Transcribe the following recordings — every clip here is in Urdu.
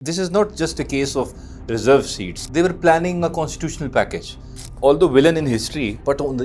This is not just a case of reserve seats. They were planning a constitutional package. Although villain in history, but on the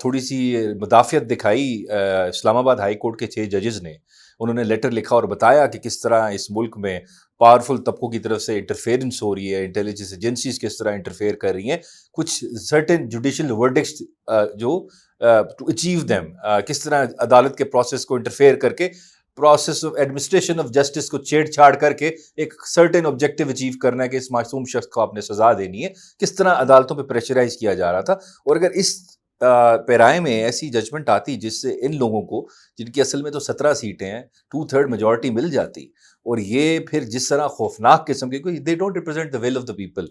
تھوڑی سی مدافعت دکھائی اسلام آباد ہائی کورٹ کے 6 ججز نے. انہوں نے لیٹر لکھا اور بتایا کہ کس طرح اس ملک میں پاورفل طبقوں کی طرف سے انٹرفیئرنس ہو رہی ہے, انٹیلیجنس ایجنسیز کس طرح انٹرفیئر کر رہی ہیں, کچھ سرٹن جوڈیشل ورڈکٹس جو ٹو اچیو دیم, کس طرح عدالت کے پروسیس کو انٹرفیئر کر کے process of administration of justice کو چھیڑ چھاڑ کر کے ایک سرٹن آبجیکٹیو اچیو کرنا ہے کہ اس معصوم شخص کو آپ نے سزا دینی ہے, کس طرح عدالتوں پہ پریشرائز کیا جا رہا تھا. اور اگر اس پیرائے میں ایسی ججمنٹ آتی جس سے ان لوگوں کو, جن کی اصل میں تو 17 سیٹیں ہیں, 2/3 میجورٹی مل جاتی, اور یہ پھر جس طرح خوفناک قسم کی, کوئی they don't represent the will of the people,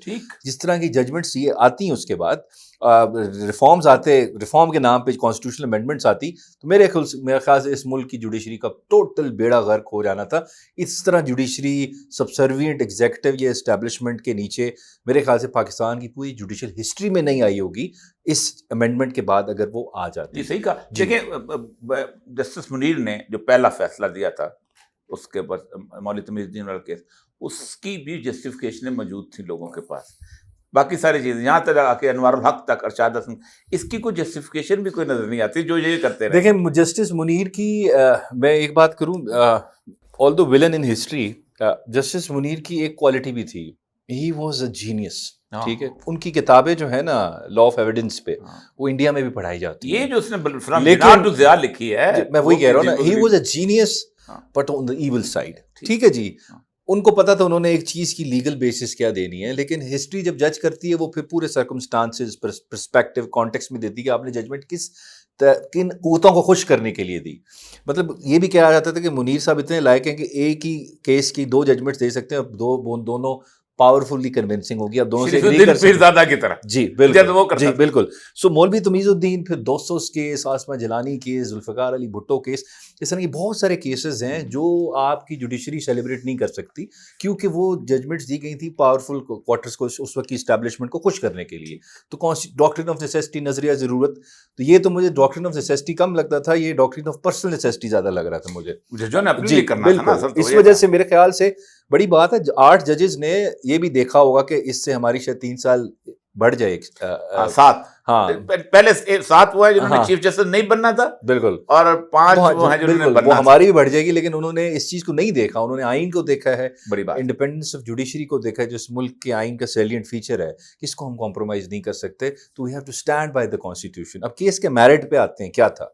جس طرح کی ججمنٹس یہ آتی ہیں, اس کے بعد ریفارمز آتے, ریفارم کے نام پہ کانسٹیٹیوشنل امینڈمنٹس آتی, تو میرے خیال سے اس ملک کی جوڈیشری کا ٹوٹل بیڑا غرق ہو جانا تھا. اس طرح جوڈیشری سبسروینٹ ایگزیکٹو یا اسٹیبلشمنٹ کے نیچے میرے خیال سے پاکستان کی پوری جوڈیشل ہسٹری میں نہیں آئی ہوگی اس امینڈمنٹ کے بعد اگر وہ آ جاتی. جی صحیح کہا. دیکھیں جسٹس منیر نے جو پہلا فیصلہ دیا تھا اس کے بعد مولوی تمیز الدین والا کیس, اس کی بھی جسٹیفیکیشنیں موجود تھیں لوگوں کے پاس. باقی ساری چیزیں یہاں تک آ کے انوار الحق تک, ارشاد حسن, اس کی کوئی جسٹیفیکیشن بھی کوئی نظر نہیں آتی جو یہ کرتے رہے. دیکھیں جسٹس منیر کی میں ایک بات کروں, آل دو ولن ان ہسٹری, جسٹس منیر کی ایک کوالٹی بھی تھی, ہی واز اے جینیس. ٹھیک ہے, ان کی کتابیں جو ہے نا لا آف ایویڈنس پہ, وہ انڈیا میں بھی پڑھائی جاتی ہیں. یہ جو اس نے فرام جنار ٹو ضیاء لکھی ہے, میں وہی کہہ رہا ہوں نا, he was a genius but on the evil side. ٹھیک ہے جی, ان کو پتا تھا انہوں نے ایک چیز کی لیگل بیسس کیا دینی ہے, لیکن ہسٹری جب جج کرتی ہے وہ پھر پورے سرکمسٹانسز, پرسپیکٹو, کانٹیکسٹ میں دیتی ہے کہ آپ نے ججمنٹ کن قوتوں کو خوش کرنے کے لیے دی. مطلب یہ بھی کہا جاتا تھا کہ منیر صاحب اتنے لائق ہیں کہ ایک ہی کیس کی 2 ججمنٹس دے سکتے ہیں, اور دونوں پاورفلی کنونسنگ ہوگی. اب دونوں سے پیرزادہ کی طرح. جی بالکل, جی بالکل. سو مولوی تمیز الدین, پھر دوستوس کیس, آسما جلانی کیس, ذوالفقار علی بھٹو کیس, اس طرح کی بہت سارے کیسز ہیں جو آپ کی جوڈیشری سیلیبریٹ نہیں کر سکتی, کیونکہ وہ ججمنٹس دی گئی تھی پاورفل کوارٹرز کو, اس وقت کی اسٹیبلشمنٹ کو خوش کرنے کے لیے. تو ڈاکٹرن آف نیسیسٹی, نظریہ ضرورت, تو یہ تو مجھے ڈاکٹرن آف نیسیسٹی کم لگتا تھا, یہ ڈاکٹرن آف پرسنل نیسیسٹی زیادہ لگ رہا تھا مجھے. جی بالکل, اس وجہ سے میرے خیال سے بڑی بات ہے 8 ججز نے یہ بھی دیکھا ہوگا کہ اس سے ہماری شاید 3 سال بڑھ جائے. 7, ہاں پہلے 7 وہ ہے جنہوں نے چیف جسٹس نہیں بننا تھا, بالکل, اور 5 وہ ہیں جنہوں نے بننا. وہ ہماری بھی بڑھ جائے گی, لیکن انہوں نے اس چیز کو نہیں دیکھا, انہوں نے آئین کو دیکھا ہے, بڑی بات, انڈیپینڈنس آف جوڈیشری کو دیکھا ہے, جو اس ملک کے آئین کا سیلینٹ فیچر ہے, اس کو ہم کمپرومائز نہیں کر سکتے. تو we have to stand by the constitution. اب کیس کے میرٹ پہ آتے ہیں, کیا تھا.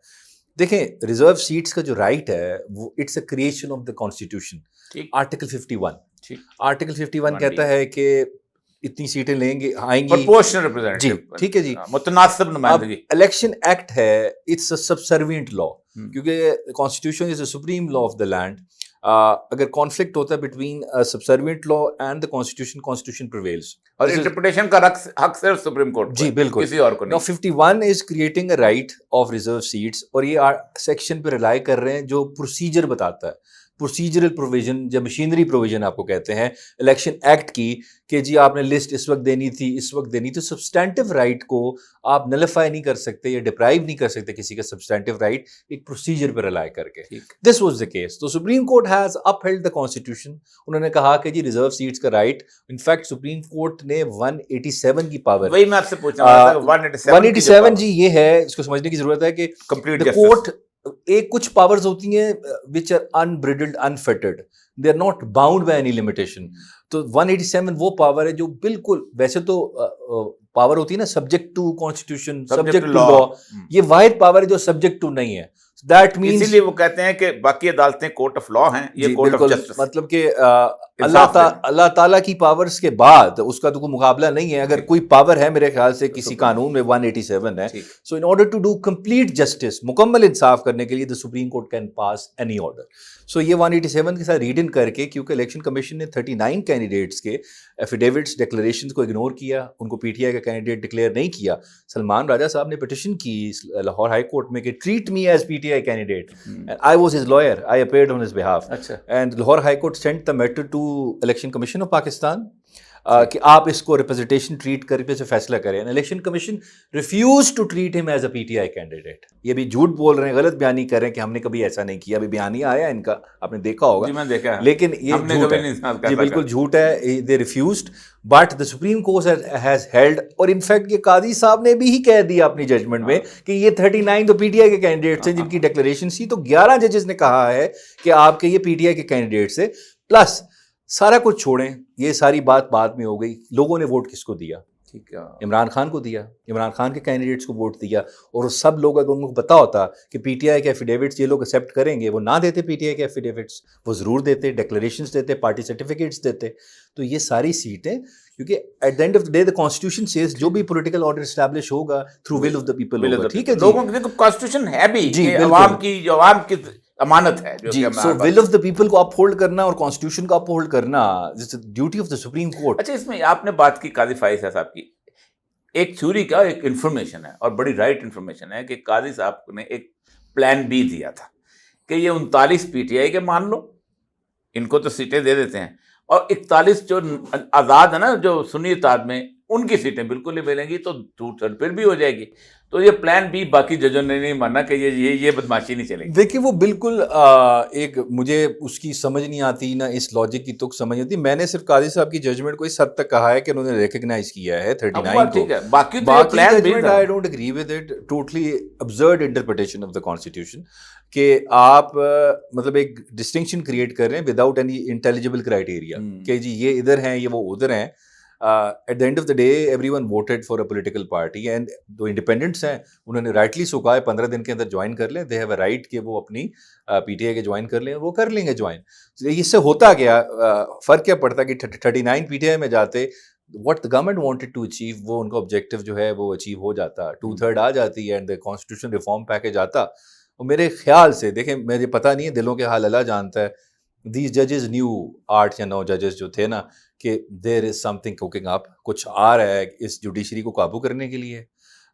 دیکھیں ریزرو سیٹس کا جو رائٹ ہے وہ it's a creation of the constitution. Article 51, article 51 کہتا ہے کہ اتنی سیٹیں لیں گے, آئیں گی, پرپورشنل ریپرزینٹیٹیو. جی ٹھیک ہے جی, متناسب نمائندگی. الیکشن ایکٹ ہے, اٹس اے سبسروینٹ لا, کیونکہ constitution is a supreme law of the land. اگر کانفلکٹ ہوتا ہے between subservient law and the constitution, constitution prevails, اور انٹرپریٹیشن کا حق صرف سپریم کورٹ. جی بالکل, کسی اور کو نہیں. 51 is creating a right of reserve seats, اور یہ سیکشن پہ ریلائی کر رہے ہیں جو پروسیجر بتاتا ہے, پروسیجرل پروویژن یا مشینری پروویژن آپ کو کہتے ہیں الیکشن ایکٹ کی, کہ جی آپ نے لسٹ اس وقت دینی تھی, اس وقت دینی. تو سبسٹینٹیو رائٹ کو آپ نلیفائی نہیں کر سکتے یا ڈپرائیو نہیں کر سکتے کسی کا سبسٹینٹیو رائٹ ایک پروسیجر پہ ریلائی کر کے. This was the case. تو supreme court has upheld the constitution. انہوں نے کہا کہ جی ریزرو سیٹس کا رائٹ, انفیکٹ سپریم کورٹ نے 187 کی پاور, وہی میں آپ سے پوچھنا تھا, 187 جی یہ ہے, اس کو سمجھنے کی ضرورت ہے کہ کورٹ ایک کچھ پاورز ہوتی ہیں which are unbridled, unfettered, they are not bound by any limitation. تو 187 وہ پاور ہے جو بالکل, ویسے تو پاور ہوتی ہے نا subject to constitution, subject to law, یہ واحد پاور ہے جو سبجیکٹ ٹو نہیں ہے. That means, اسی لیے وہ کہتے ہیں کہ باقی عدالتیں کورٹ آف لا ہیں, یہ کورٹ آف جسٹس. مطلب کہ اللہ تعالیٰ کی پاورز کے بعد اس کا تو کوئی مقابلہ نہیں ہے. اگر کوئی پاور ہے میرے خیال سے کسی قانون میں 187 ہے. So in order to do complete justice, مکمل انصاف کرنے کے لیے the Supreme Court can pass any order. سو یہ 187 کے ساتھ ریڈ ان کر کے, کیونکہ الیکشن کمیشن نے 39 کینڈیڈیٹس کے ایفیڈیوٹس, ڈکلیریشنز کو اگنور کیا, ان کو پی ٹی آئی کا کینڈیڈیٹ ڈکلیئر نہیں کیا. سلمان راجہ صاحب نے پٹیشن کی لاہور ہائی کورٹ میں کہ treat me as P T I candidate, and I was his lawyer, I appeared on his behalf. And Lahore High Court sent the matter to Election Commission of Pakistan. کہ آپ اس کو ریپرزنٹیشن ٹریٹ کر کے فیصلہ کریں. Election commission refuse to treat ہم as a P T I candidate. یہ بھی جھوٹ بول رہے ہیں, غلط بیانی کر رہے ہیں کہ ہم نے کبھی ایسا نہیں کیا. ابھی بیانی آیا ان کا, آپ نے دیکھا ہوگا. جی میں دیکھا, لیکن یہ جھوٹ ہے, جی بالکل جھوٹ ہے. They refused, but the supreme court has held, اور انفیکٹ یہ قاضی صاحب نے بھی ہی کہہ دیا اپنی ججمنٹ میں کہ یہ 39 تو پی ٹی آئی کے کینڈیڈیٹس ہیں جن کی ڈکلیریشن سی. تو 11 ججز نے کہا ہے کہ آپ کے یہ پی ٹی آئی کے کینڈیڈیٹس ہیں. پلس سارا کچھ چھوڑیں, یہ ساری بات بعد میں ہو گئی. لوگوں نے ووٹ کس کو دیا؟ ٹھیک ہے, عمران خان کو دیا. عمران خان کے کینڈیڈیٹس کو ووٹ دیا. اور سب لوگ اگر ان کو پتا ہوتا کہ پی ٹی آئی کے ایفیڈیوٹس یہ لوگ ایکسیپٹ کریں گے, وہ نہ دیتے پی ٹی آئی کے ایفیڈیوٹس, وہ ضرور دیتے, ڈکلیریشنس دیتے, پارٹی سرٹیفکیٹس دیتے. تو یہ ساری سیٹیں, کیونکہ at the end of the day the constitution says جو بھی پولیٹیکل آرڈر اسٹیبلش ہوگا through will of the people ہوگا. ٹھیک ہے, لوگوں کی کانسٹیٹیوشن ہے بھی جی عوام کی امانت ہے جی. سو ول آف دا پیپل کو اپ ہولڈ کرنا اور کانسٹیٹیوشن کو اپ ہولڈ کرنا duty of the supreme court. اچھا, اس میں آپ نے بات کی قاضی فائز صاحب کی, ایک تھیوری کا ایک انفارمیشن ہے اور بڑی رائٹ انفارمیشن ہے کہ قاضی صاحب نے ایک پلان بی دیا تھا کہ یہ 39 پی ٹی آئی کے مان لو, ان کو تو سیٹیں دے دیتے ہیں, اور 41 جو آزاد ہے نا, جو سنی اتحاد میں, ان کی سیٹیں بالکل نہیں ملیں گی, تو 2/3 پھر بھی ہو جائے گی. تو یہ پلان بی باقی ججوں نے نہیں مانا کہ یہ بدماشی نہیں چلے گی. دیکھیے وہ بالکل ایک مجھے اس کی سمجھ نہیں آتی, نہ اس لاجک کی تک سمجھ آتی. میں نے صرف قاضی صاحب کی ججمنٹ کو اس حد تک کہا ہے کہ انہوں نے ریکگنائز کیا ہے 39 کو. باقی judgment I don't agree with it. Totally absurd interpretation of the constitution کہ آپ مطلب ایک ڈسٹنکشن کریٹ کر رہے ہیں وداؤٹ اینی انٹیلیجبل کرائٹیریا کہ جی یہ ادھر ہیں, یہ وہ ادھر ہیں. At the end of the day everyone voted for a political party, and جو انڈیپینڈنٹس ہیں انہوں نے رائٹلی سو کہا ہے 15 دن کے اندر جوائن کر لیں. دے ہیو اے رائٹ کہ وہ اپنی پی ٹی آئی کے جوائن کر لیں, وہ کر لیں گے جوائن. اس سے ہوتا کیا فرق کیا پڑتا کہ 39 پی ٹی آئی میں جاتے, what the government wanted to achieve وہ ان کا آبجیکٹیو جو ہے وہ اچیو ہو جاتا, 2/3 آ جاتی ہے, and the constitution reform package آتا. اور میرے خیال سے دیکھیں, مجھے پتہ نہیں ہے, دلوں کے حال اللہ جانتا ہے, دیز ججز نیو 8 یا 9 ججز جو تھے نا کہ دیر از سم تھنگ کوکنگ اپ, کچھ آ رہا ہے اس جوڈیشری کو قابو کرنے کے لیے,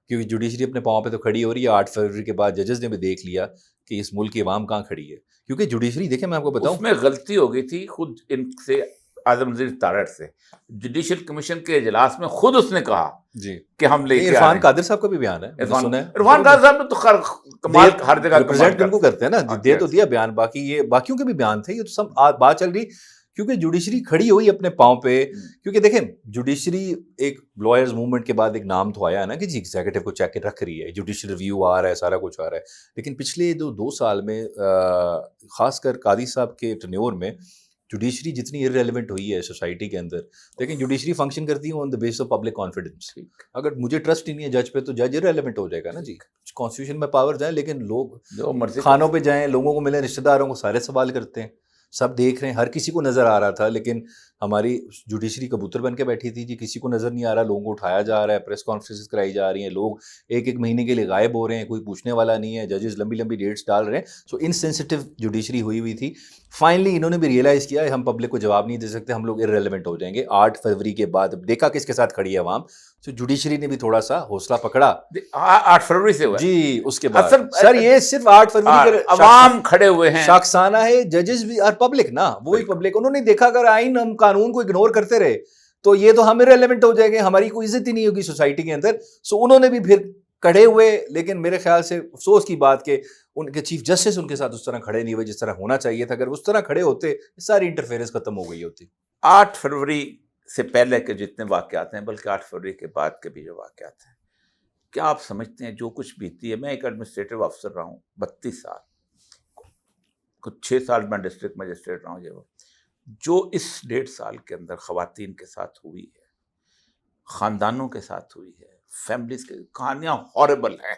کیونکہ جوڈیشری اپنے پاؤں پہ تو کھڑی ہو رہی ہے. 8 فروری کے بعد ججز نے بھی دیکھ لیا کہ اس ملک کی عوام کہاں کھڑی ہے. کیونکہ جوڈیشری دیکھیں میں آپ کو بتاؤں, اس میں غلطی ہو گئی تھی خود ان سے, اعظم وزیر تارڑ سے. جوڈیشل کمیشن کے اجلاس میں خود اس نے کہا جی کہ ہم لے کے عرفان قادر صاحف کا بھی بیان ہے, عرفان قادر صاحب نے تو کمال ہر جگہ ریپرزینٹ ان کو کرتے ہیں نا, دے تو دیا بیان. باقی یہ باقیوں کے بھی بیان تھے, یہ تو سب بات چل رہی کیونکہ جوڈیشری کھڑی ہوئی اپنے پاؤں پہ. کیونکہ دیکھیں جوڈیشری ایک لائرز موومنٹ کے بعد ایک نام تو آیا ہے نا کہ جی ایگزیکٹو کو چیک رکھ رہی ہے, جوڈیشل ریویو آ رہا ہے, سارا کچھ آ رہا ہے. لیکن پچھلے 2 سال میں خاص کر قاضی صاحب کے ٹینیور میں جوڈیشری جتنی ارریلیونٹ ہوئی ہے سوسائٹی کے اندر. لیکن جوڈیشری فنکشن کرتی ہے آن دا بیس آف پبلک کانفیڈنس. اگر مجھے ٹرسٹ ہی نہیں ہے جج پہ تو جج ارریلیونٹ ہو جائے گا نا جی. کانسٹیٹیوشن میں پاور جائیں لیکن لوگ کھانوں پہ جائیں, لوگوں کو ملیں, رشتہ داروں کو سارے سوال کرتے ہیں, سب دیکھ رہے ہیں, ہر کسی کو نظر آ رہا تھا. لیکن ہماری جوڈیشری کبوتر بن کے بیٹھی تھی جی, کسی کو نظر نہیں آ رہا, لوگوں کو اٹھایا جا رہا ہے, پریس کانفرنسز کرائی جا رہی ہیں, لوگ 1 مہینے کے لیے غائب ہو رہے ہیں, کوئی پوچھنے والا نہیں ہے, ججز لمبی ڈیٹس ڈال رہے ہیں. سو انسینسٹیو جوڈیشری ہوئی تھی. فائنلی انہوں نے بھی ریئلائز کیا ہے ہم پبلک کو جواب نہیں دے سکتے, ہم لوگ ارریلیونٹ ہو جائیں گے. 8 فروری کے بعد دیکھا کس کے ساتھ کھڑی ہے عوام. تو جوڈیشری نے بھی تھوڑا سا حوصلہ پکڑا. 8 فروری سے ہوا جی, اس کے بعد سر یہ صرف 8 فروری کے عوام کھڑے ہوئے ہیں, شاخسانہ ہے. ججز بھی اور پبلک نا, وہی پبلک, انہوں نے دیکھا اگر آئین ہم قانون کو اگنور کرتے رہے تو یہ تو ہم ریلیونٹ ہو جائیں گے, ہماری کوئی عزت ہی نہیں ہوگی سوسائٹی کے اندر. سو انہوں نے بھی پھر کھڑے ہوئے. لیکن میرے خیال سے افسوس کی بات کہ ان کے چیف جسٹس ان کے ساتھ اس طرح کھڑے نہیں ہوئے جس طرح ہونا چاہیے تھا. اگر اس طرح کھڑے ہوتے ساری انٹرفیئرنس ختم ہو گئی ہوتی. 8 فروری سے پہلے کے جتنے واقعات ہیں, بلکہ 8 فروری کے بعد کے بھی جو واقعات ہیں, کیا آپ سمجھتے ہیں جو کچھ بیتی ہے؟ میں ایک ایڈمنسٹریٹو افسر رہا ہوں 32 سال, کچھ 6 سال میں ڈسٹرکٹ مجسٹریٹ رہا ہوں. جو اس 1.5 سال کے اندر خواتین کے ساتھ ہوئی ہے, خاندانوں کے ساتھ ہوئی ہے, فیملیز کے, کہانیاں ہاربل ہیں.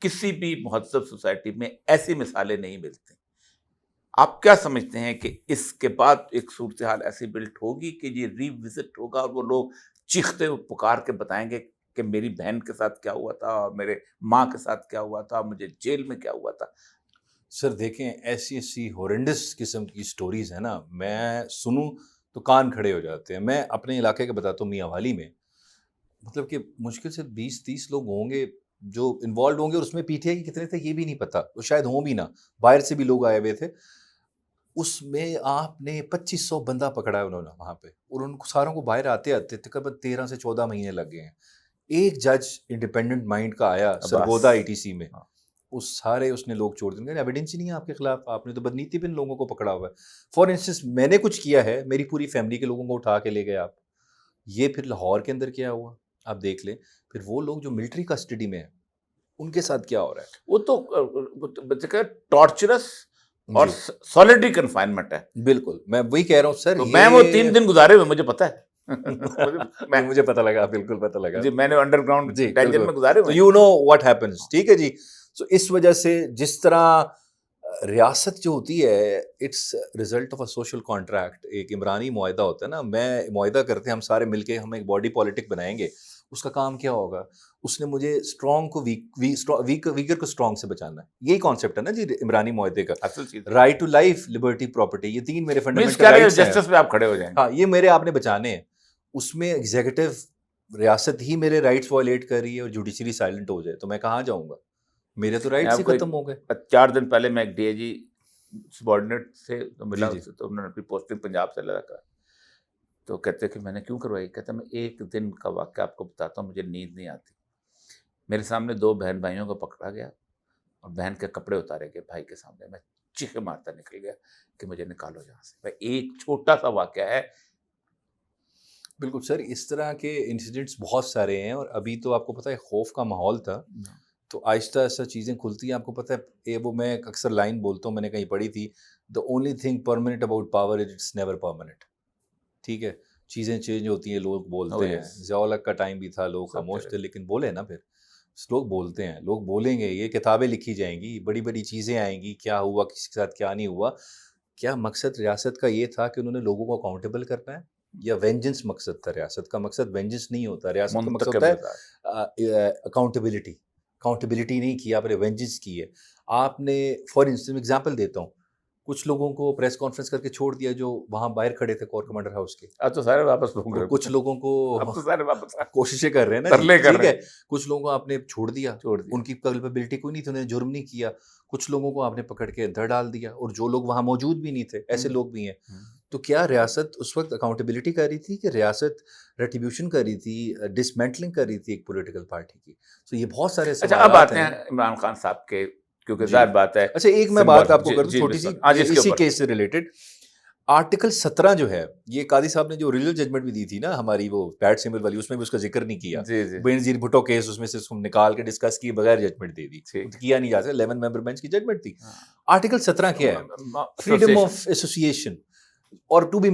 کسی بھی مہذب سوسائٹی میں ایسی مثالیں نہیں ملتی. آپ کیا سمجھتے ہیں کہ اس کے بعد ایک صورتحال ایسی بلٹ ہوگی کہ یہ ری وزٹ ہوگا اور وہ لوگ چیختے ہوئے پکار کے بتائیں گے کہ میری بہن کے ساتھ کیا ہوا تھا, میرے ماں کے ساتھ کیا ہوا تھا, مجھے جیل میں کیا ہوا تھا؟ سر دیکھیں ایسی ہورنڈس قسم کی سٹوریز ہیں نا, میں سنوں تو کان کھڑے ہو جاتے ہیں. میں اپنے علاقے کا بتاتا ہوں, میاں والی میں مطلب کہ مشکل سے 20-30 لوگ ہوں گے جو انوالوڈ ہوں گے, اور اس میں پی ٹی آئی کے کتنے تھے یہ بھی نہیں پتا, وہ شاید ہوں بھی نہ, باہر سے بھی لوگ آئے ہوئے تھے. اس میں آپ نے 2500 بندہ پکڑا ہے انہوں نے وہاں پہ, اور ان کو ساروں کو باہر آتے آتے تقریباً 13 سے 14 مہینے لگ گئے ہیں. ایک جج انڈیپینڈنٹ مائنڈ کا آیا سرگودا ITC میں, اس سارے اس نے لوگ چھوڑ دیں, ایویڈنس ہی نہیں ہے آپ کے خلاف, آپ نے تو بدنیتی بھی ان لوگوں کو پکڑا ہوا ہے. فار انسٹنس میں نے کچھ کیا ہے, میری پوری فیملی کے لوگوں کو اٹھا کے لے گئے آپ. یہ پھر لاہور کے اندر کیا ہوا آپ دیکھ لیں. پھر وہ لوگ جو ملٹری کسٹڈی میں ہیں ان کے ساتھ کیا ہو رہا ہے, وہ تو ٹارچرس اور سولیٹری کنفائنمنٹ ہے. بالکل میں وہی کہہ رہا ہوں سر. میں وہ 3 دن گزارے ہوئے, مجھے پتا ہے. مجھے پتا لگا, بالکل پتا لگا جی, میں نے انڈر گراؤنڈ ڈینجن میں گزارے ہوئے. You know what happens. ٹھیک ہے جی. سو اس وجہ سے جس طرح ریاست جو ہوتی ہے it's result of a social contract. ایک عمرانی معاہدہ ہوتا ہے نا, میں معاہدہ کرتے ہیں ہم سارے مل کے, ہم ایک باڈی پالیٹک بنائیں گے. اس کا کام کیا ہوگا, اس نے مجھے اسٹرانگ کو ویکر کو اسٹرانگ سے بچانا ہے. یہی کانسیپٹ ہے نا جی عمرانی معاہدے کا. اصل چیز right to life, liberty, property, یہ 3 میرے فنڈامنٹل رائٹس ہیں. جسٹس پہ آپ کھڑے ہو جائیں. ہاں, یہ میرے آپ نے بچانے ہیں. اس میں ایگزیکٹو ریاست ہی میرے رائٹس وائلیٹ کر رہی ہے اور جوڈیشری سائلنٹ ہو جائے تو میں کہاں جاؤں گا, میرے تو رائٹس ہی ختم ہو گئے. 4 دن پہلے میں ایک DIG سبارڈینیٹ سے ملا, تو انہوں نے اپنی پوسٹنگ پنجاب سے لگا کر, تو کہتے کہ میں نے کیوں کروائی. کہتا میں ایک دن کا واقعہ آپ کو بتاتا ہوں, مجھے نیند نہیں آتی. میرے سامنے 2 بہن بھائیوں کو پکڑا گیا اور بہن کے کپڑے اتارے گئے بھائی کے سامنے. میں چیخے مارتا نکل گیا کہ مجھے نکالو یہاں سے. بھائی ایک چھوٹا سا واقعہ ہے. بالکل سر, اس طرح کے انسیڈنٹس بہت سارے ہیں, اور ابھی تو آپ کو پتہ ہے خوف کا ماحول تھا, تو آہستہ آہستہ چیزیں کھلتی ہیں. آپ کو پتہ ہے وہ میں اکثر لائن بولتا ہوں, میں نے کہیں پڑھی تھی, the only thing permanent about power is it's never permanent. ٹھیک ہے, چیزیں چینج ہوتی ہیں, لوگ بولتے ہیں. ضیاء الحق کا ٹائم بھی تھا, لوگ خاموش تھے, لیکن بولے نا, پھر لوگ بولتے ہیں, لوگ بولیں گے, یہ کتابیں لکھی جائیں گی, بڑی بڑی چیزیں آئیں گی, کیا ہوا کسی کے ساتھ کیا نہیں ہوا. کیا مقصد ریاست کا یہ تھا کہ انہوں نے لوگوں کو اکاؤنٹیبل کرنا ہے, یا وینجنس مقصد تھا؟ ریاست کا مقصد وینجنس نہیں ہوتا, ریاست کا مقصد ہوتا ہے اکاؤنٹیبلٹی. اکاؤنٹیبلٹی نہیں کی آپ نے, وینجنس کی ہے آپ نے. فار انسٹنس ایگزامپل دیتا ہوں, کچھ لوگوں کو پریس کانفرنس کر کے چھوڑ دیا جو وہاں باہر کھڑے تھے کور کمانڈر ہاؤس کے, اب تو سارے واپس ہوں گے. کچھ لوگوں کو سارے واپس کوششیں کر رہے ہیں نا, ٹھیک ہے. کچھ لوگوں کو آپ نے چھوڑ دیا, ان کی کلپیبلٹی کوئی نہیں تھی, انہوں نے جرم نہیں کیا. کچھ لوگوں کو آپ نے پکڑ کے اندر ڈال دیا, اور جو لوگ وہاں موجود بھی نہیں تھے, ایسے لوگ بھی ہیں. تو کیا ریاست اس وقت اکاؤنٹیبلٹی کر رہی تھی, کہ ریاست ریٹریبیوشن کر رہی تھی, ڈسمینٹلنگ کر رہی تھی ایک پولیٹیکل پارٹی کی؟ تو یہ بہت سارے سوالات ہیں. اب آتے ہیں عمران خان صاحب کے, کیونکہ ظاہر بات ہے. اچھا ایک میں بات آپ کو کر دوں چھوٹی سی, اسی کیس سے ریلیٹڈ. آرٹیکل 17 جو ہے, یہ قاضی صاحب نے جو ریلیجل ججمنٹ بھی دی تھی نا ہماری, وہ پیٹ سمبل والی, اس میں بھی اس کا ذکر نہیں کیا. بینظیر بھٹو کیس, اس میں سے اس کو نکال کے ڈسکس کیے بغیر ججمنٹ دے دی, کیا نہیں جا سکتا. 11 ممبر بینچ کی ججمنٹ تھی. آرٹیکل 17 کیا ہے؟ فریڈم آف ایسوسیشن, اور ٹو بی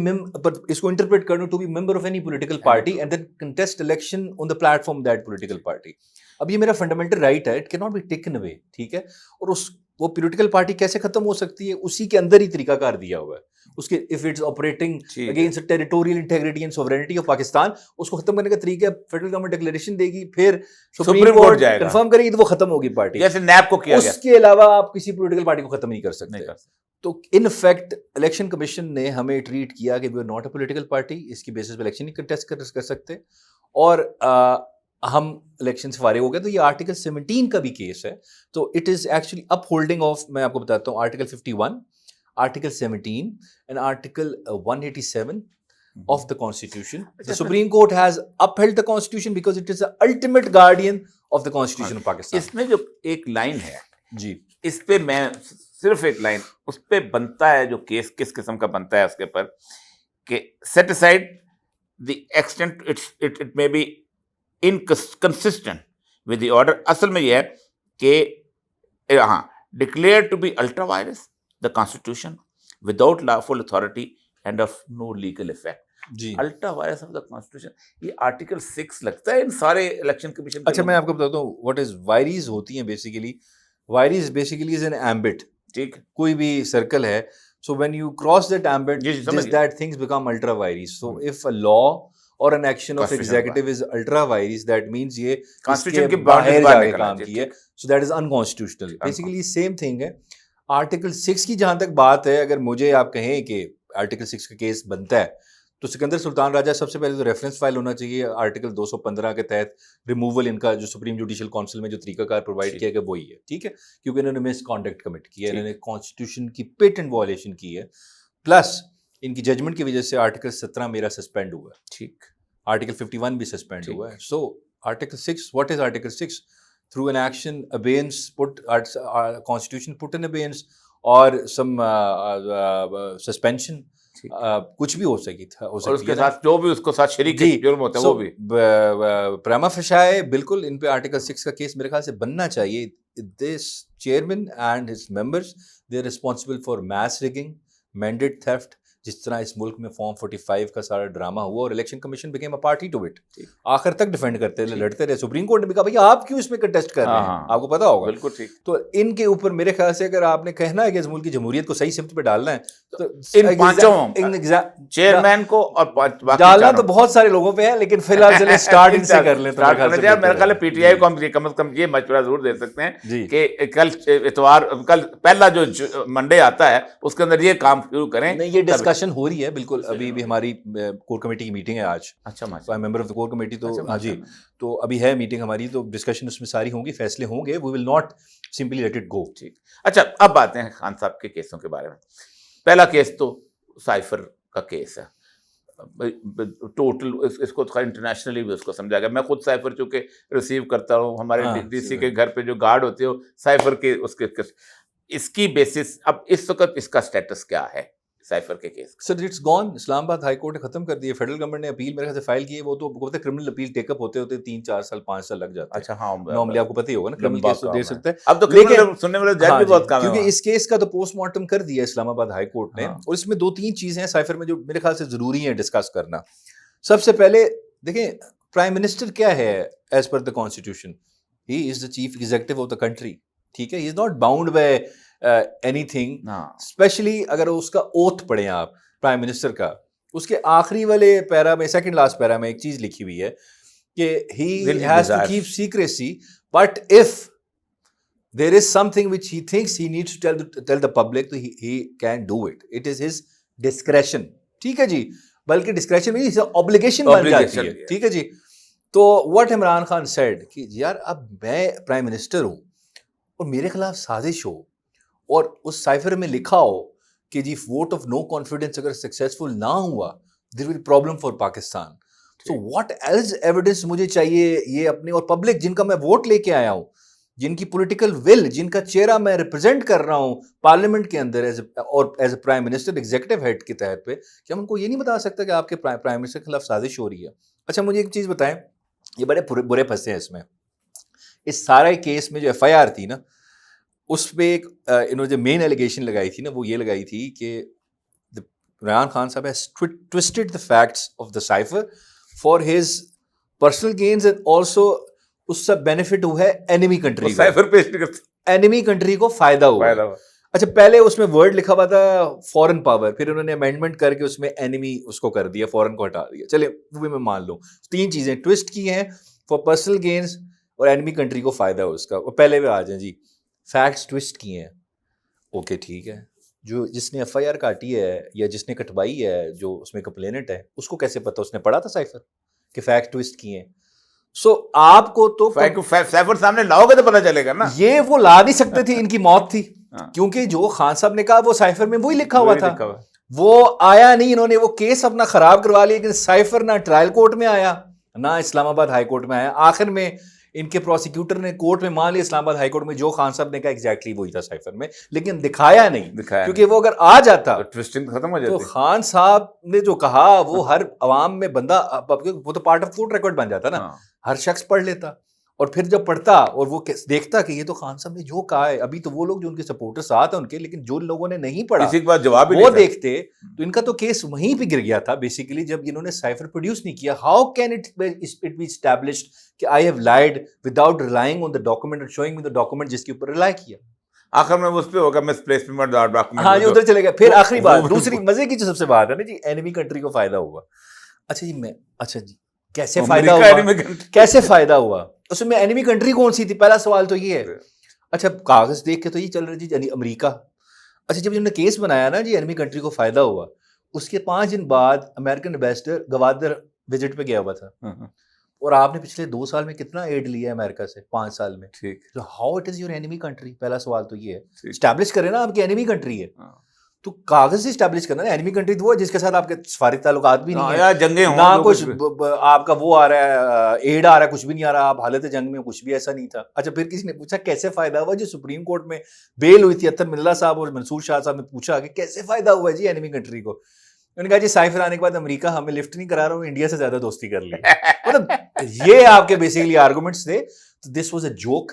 اس کو انٹرپریٹ کرنا, to be member of any political party and then contest election on the platform that political party. اب یہ میرا فنڈامنٹل رائٹ ہے, it can not be taken away. ٹھیک ہے, اور وہ پولیٹیکل پارٹی کیسے ختم ہو سکتی ہے, اسی کے اندر ہی طریقہ کار دیا ہوا ہے اس کے. If it's operating against territorial integrity and sovereignty of Pakistan, اس کو ختم کرنے کا طریقہ فیڈرل گورنمنٹ ڈکلیریشن دے گی, پھر سپریم کورٹ کنفرم کرے گی, تو وہ ختم ہوگی پارٹی, جیسے نیب کو کیا گیا. اس کے علاوہ آپ کسی پولیٹیکل پارٹی کو ختم نہیں کر سکتے. تو ان فیکٹ الیکشن کمیشن نے ہمیں ٹریٹ کیا کہ we are not a political party, اس کی بیسس پہ الیکشن نہیں کنٹیسٹ کر سکتے, اور ہم الیکشن سے فارغ ہو گئے. تو یہ آرٹیکل 17 کا بھی کیس ہے. تو it is actually up holding of, میں آپ کو بتاتا ہوں, article 51, article 17 and article 187 of the constitution. The Supreme Court has upheld the constitution because it is the ultimate guardian of the constitution of Pakistan. اس میں جو ایک لائن ہے جی, اس پہ میں صرف ایک لائن اس پہ بنتا ہے, جو کیس کس قسم کا بنتا ہے اس کے پر, کہ set aside the extent it may be inconsistent with the order. اصل میں یہ ہے کہ ہاں, declared to be ultra virus the constitution without lawful authority and of no legal effect. جی, ultra vires of the constitution, یہ آرٹیکل 6 لگتا ہے ان سارے الیکشن کمیشن. اچھا میں آپ کو بتاتا ہوں واٹ از وائریز ہوتی ہیں basically. Vires basically is an ambit, ٹھیک, کوئی بھی سرکل ہے. So when you cross that ambit, that things become ultra vires. So if a law or an action of executive is ultra virus, that means یہ constitution کے باہر جا کے کام کی ہے, so that is unconstitutional. Basically same thing ہے. آرٹیکل 6 کی جہاں تک بات ہے, اگر مجھے آپ کہیں کہ آرٹیکل 6 کا کیس بنتا ہے, تو سکندر سلطان راجہ سب سے پہلے تو ریفرنس فائل ہونا چاہیے آرٹیکل 215 کے تحت ریموول ان کا جو سپریم جوڈیشل کونسل میں جو طریقہ کار پرووائڈ کیا گیا وہی ہے، ٹھیک ہے، کیونکہ انہوں نے مس کانڈکٹ کمٹ کیا ہے، انہوں نے کانسٹیٹیوشن کی پیٹنٹ وائلیشن کی ہے، پلس ان کی ججمنٹ کی وجہ سے آرٹیکل 17 میرا سسپینڈ ہوا ہے، ٹھیک، آرٹیکل 51 بھی سسپینڈ ہوا ہے. So article 6 what is article 6 through an action abeyance put constitution put in abeyance or some suspension کچھ بھی ہو سکی تھا، اور اس کے ساتھ جو بھی اس کو ساتھ شریک جرم ہوتا ہے وہ بھی پریما فشائے بالکل ان پہ آرٹیکل 6 کا کیس میرے خیال سے بننا چاہیے. This chairman and his members they are responsible for mass rigging, mandate theft, جس طرح اس ملک میں فارم 45 کا سارا ڈرامہ ہوا اور election commission became a party to it, آخر تک ڈیفینڈ کرتے رہے، لڑتے رہے. سپریم کورٹ نے بھی کہا بھائی آپ کیوں اس میں کنٹیسٹ کر رہے ہیں، آپ کو پتا ہوگا. بالکل ٹھیک. تو ان کے اوپر میرے خیال سے اگر آپ نے کہنا ہے کہ اس ملک کی جمہوریت کو صحیح سمت پہ ڈالنا ہے تو ان پانچوں چیئرمین کو اور ڈالنا تو بہت سارے لوگوں پہ ہے، لیکن فی الحال چلے اسٹارٹ ان سے کر لیں. میرا خیال ہے پی ٹی آئی کو ہم کم از کم یہ مشورہ ضرور دے سکتے ہیں کہ کل اتوار، کل پہلا جو منڈے آتا ہے اس کے اندر یہ کام شروع کریں. نہیں، یہ ڈسکشن ہو رہی ہے بالکل، ابھی بھی ہماری کور کمیٹی کی میٹنگ ہے آج. اچھا، I am member of the core committee. تو ہاں جی، تو ابھی ہے میٹنگ ہماری، تو ڈسکشن اس میں ساری ہوں گی، فیصلے ہوں گے. We will not simply let it go. ٹھیک. اچھا، اب آتے ہیں خان صاحب کے کیسوں کے بارے میں. پہلا کیس تو سائفر کا کیس ہے. ٹوٹل اس کو انٹرنیشنلی بھی اس کو سمجھا گیا. میں خود سائفر چونکہ ریسیو کرتا ہوں، ہمارے ڈی سی کے گھر پہ جو گارڈ ہوتے ہو سائفر کے اس کی بیسس. اب اس وقت اس کا سٹیٹس کیا ہے سائفر کے کیس؟ Sir it's gone. Islamabad high court نے ختم کر دیا. فیڈرل گورنمنٹ نے اپیل میرے خیال سے فائل کی ہے. وہ تو بولتے ہیں کرمنل اپیل ٹیک اپ ہوتے 3-4 سال 5 سال لگ جاتے ہیں. اچھا ہاں، نارملی آپ کو پتہ ہی ہوگا نا، کرمنل کیس تو دے سکتے ہیں. اب تو کرمنل سننے والے جج بھی بہت کم ہے، کیونکہ اس کیس کا تو پوسٹ مارٹم کر دیا اسلام آباد ہائی کورٹ نے. اور اس میں 2-3 چیزیں ہیں سائفر میں جو میرے خیال سے ضروری ہیں ڈسکس کرنا. سب سے پہلے دیکھیں، پرائم منسٹر کیا ہے as per the constitution? He is the chief executive of the country, ٹھیک ہے. He is not bound by anything. Especially اگر اس کا اوتھ پڑھیں آپ پرائم منسٹر کا، اس کے آخری والے پیرا میں، سیکنڈ لاسٹ پیرا میں ایک چیز لکھی ہوئی ہے کہ he has to keep secrecy but if there is something which he thinks he needs to tell the public تو he can do it. It is his discretion, ٹھیک ہے جی. بلکہ ڈسکریشن میں obligation بن جاتی ہے، ٹھیک ہے جی. تو واٹ عمران خان سیڈ کہ یار اب میں پرائم منسٹر ہوں اور میرے خلاف سازش ہو اور اس سائفر میں لکھا ہو کہ جی ووٹ آف نو کانفیڈنس اگر سکسیسفل نہ ہوا there will problem for Pakistan. So what else evidence مجھے چاہیے یہ اپنے اور پبلک جن کا میں ووٹ لے کے آیا ہوں، جن کی پولیٹیکل ول، جن کا چہرہ میں ریپرزینٹ کر رہا ہوں پارلیمنٹ کے اندر اور as a prime minister executive head کے تحت پہ، کہ ہم ان کو یہ نہیں بتا سکتے کہ آپ کے پرائم منسٹر کے خلاف سازش ہو رہی ہے. اچھا مجھے ایک چیز بتائیں، یہ بڑے برے پھنسے ہیں اس میں. اس سارے کیس میں جو ایف آئی آر تھی نا، اس پہ ایک انہوں نے جو مین ایلیگیشن لگائی تھی نا، وہ یہ لگائی تھی کہ عمران خان صاحب has twisted the facts of the cipher for his personal gains and also اس سے بینیفٹ ہوا ہے اینیمی کنٹری کو، اینیمی کنٹری کو فائدہ ہوا ہے. اچھا پہلے اس میں ورڈ لکھا ہوا تھا فورن پاور، پھر انہوں نے امینڈمنٹ کر کے اس میں اینیمی اس کو کر دیا، فورن کو ہٹا دیا. چلے وہ بھی میں مان لوں. 3 چیزیں ٹوسٹ کی ہیں، فار پرسنل گینز اور اینیمی کنٹری کو فائدہ ہو اس کا. وہ پہلے بھی آ جائیں جی، فیکٹس ٹوسٹ کیے ہیں، اوکے ٹھیک ہے. جس نے ایف آئی آر کاٹی ہے یا جس نے کٹوائی ہے، جو اس میں کمپلیننٹ ہے، اس کو کیسے پتا؟ اس نے پڑھا تھا سائفر کہ فیکٹ ٹوسٹ کیے ہیں. سو آپ کو تو سائفر سامنے لاؤ گے تو پتا چلے گا نا. یہ وہ لا نہیں سکتے تھے، ان کی موت تھی، کیونکہ جو خان صاحب نے کہا وہ سائفر میں وہی لکھا ہوا تھا. وہ آیا نہیں، انہوں نے وہ کیس اپنا خراب کروا لیا. لیکن سائفر نہ ٹرائل کورٹ میں آیا نہ اسلام آباد ہائی کورٹ میں آیا. آخر میں ان کے پروسیکیوٹر نے کورٹ میں مان لیا اسلام آباد ہائی کورٹ میں جو خان صاحب نے کہا ایگزیکٹلی وہی تھا سائفر میں، لیکن دکھایا نہیں. کیونکہ وہ اگر آ جاتا ختم ہو جاتی. تو خان صاحب نے جو کہا وہ ہر عوام میں بندہ، وہ تو پارٹ آف کورٹ ریکارڈ بن جاتا نا، ہر شخص پڑھ لیتا. اور پھر جب پڑھتا اور وہ دیکھتا کہ یہ تو خان صاحب نے جو کہا ہے، ابھی تو وہ لوگ جو ان کے سپورٹر ساتھ ہیں ان کے، لیکن جو لوگا نے نہیں پڑھا جواب وہ دیکھتے، تو ان کا تو کیس وہیں پہ گر گیا تھا بیسیکلی. جب انہوں نے سائفر پروڈیوس نہیں کیا، how can it be established کہ I have lied without relying on the document or showing me the document جس کے اوپر ریلائی کیا. آخر میں اس پہ ہوگا مس پلیسمنٹ ڈاکومنٹ. ہاں جی، ادھر چلے گئے. پھر آخری بات، دوسری مزے کی جو سب سے بات ہے نا جی، اینیمی کنٹری کو فائدہ ہوا. اچھا جی اچھا جی کیسے فائدہ ہوا؟ کیسے فائدہ ہوا؟ اس میں اینیمی کنٹری کون سی تھی؟ پہلا سوال تو یہ ہے. اچھا کاغذ دیکھ کے تو یہ چل رہا جی امریکہ. اچھا جب انہوں نے کیس بنایا نا جی اینیمی کنٹری کو فائدہ ہوا، اس کے 5 دن بعد امریکن ایمبیسڈر گوادر وزٹ پہ گیا ہوا تھا, اور آپ نے پچھلے 2 سال میں کتنا ایڈ لیا ہے امریکہ سے 5 سال میں, تو how it is your enemy country. پہلا سوال تو یہ ہے, اسٹیبلش کریں نا آپ کی اینیمی کنٹری ہے, تو کاغذ سے اسٹیبلش کرنا ہے. اینیمی کنٹری تو وہ ہے جس کے ساتھ آپ کے سفارتی تعلقات بھی نہیں ہیں, جنگیں نہ کچھ آپ کا وہ آ رہا ہے ایڈ آ رہا ہے, کچھ بھی نہیں آ رہا, آپ حالت جنگ میں, کچھ بھی ایسا نہیں تھا. اچھا پھر کسی نے پوچھا کیسے فائدہ ہوا, جو سپریم کورٹ میں بیل ہوئی تھی اطہر ملہ صاحب اور منصور شاہ صاحب نے پوچھا کہ کیسے فائدہ ہوا ہے جی اینیمی کنٹری کو. انہوں نے کہا جی سائفر آنے کے بعد امریکہ ہمیں لفٹ نہیں کرا رہا, اور انڈیا سے زیادہ دوستی کر لی. مطلب یہ آپ کے بیسیکلی آرگومنٹس تھے. دس واز اے جوک,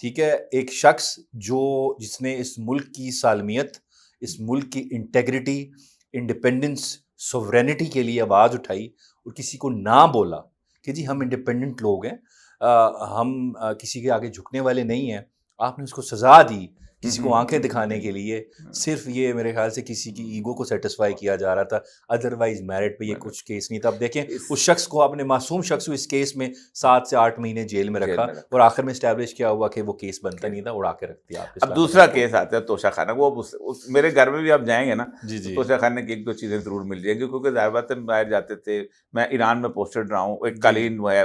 ٹھیک ہے. ایک شخص جس نے اس ملک کی سالمیت, اس ملک کی انٹیگریٹی, انڈیپینڈنس, سوورینٹی کے لیے آواز اٹھائی, اور کسی کو نہ بولا کہ جی ہم انڈیپینڈنٹ لوگ ہیں, ہم کسی کے آگے جھکنے والے نہیں ہیں. آپ نے اس کو سزا دی کسی کو آنکھیں دکھانے کے لیے, صرف یہ میرے خیال سے کسی کی ایگو کو سیٹسفائی کیا جا رہا تھا, ادروائز میرٹ پہ یہ کچھ کیس نہیں تھا. اب دیکھیں اس شخص کو, آپ نے معصوم شخص کو اس کیس میں 7 سے 8 مہینے جیل میں رکھا, اور آخر میں اسٹیبلش کیا ہوا کہ وہ کیس بنتا نہیں تھا, اڑا کے رکھ دیا. اب دوسرا کیس آتا ہے توشہ خانہ. وہ میرے گھر میں بھی آپ جائیں گے نا, جی توشہ خانے کی 1-2 چیزیں ضرور مل جائیں گی, کیونکہ ظاہر بات ہے باہر جاتے تھے. میں ایران میں پوسٹڈ رہا ہوں, ایک قالین وہ ہے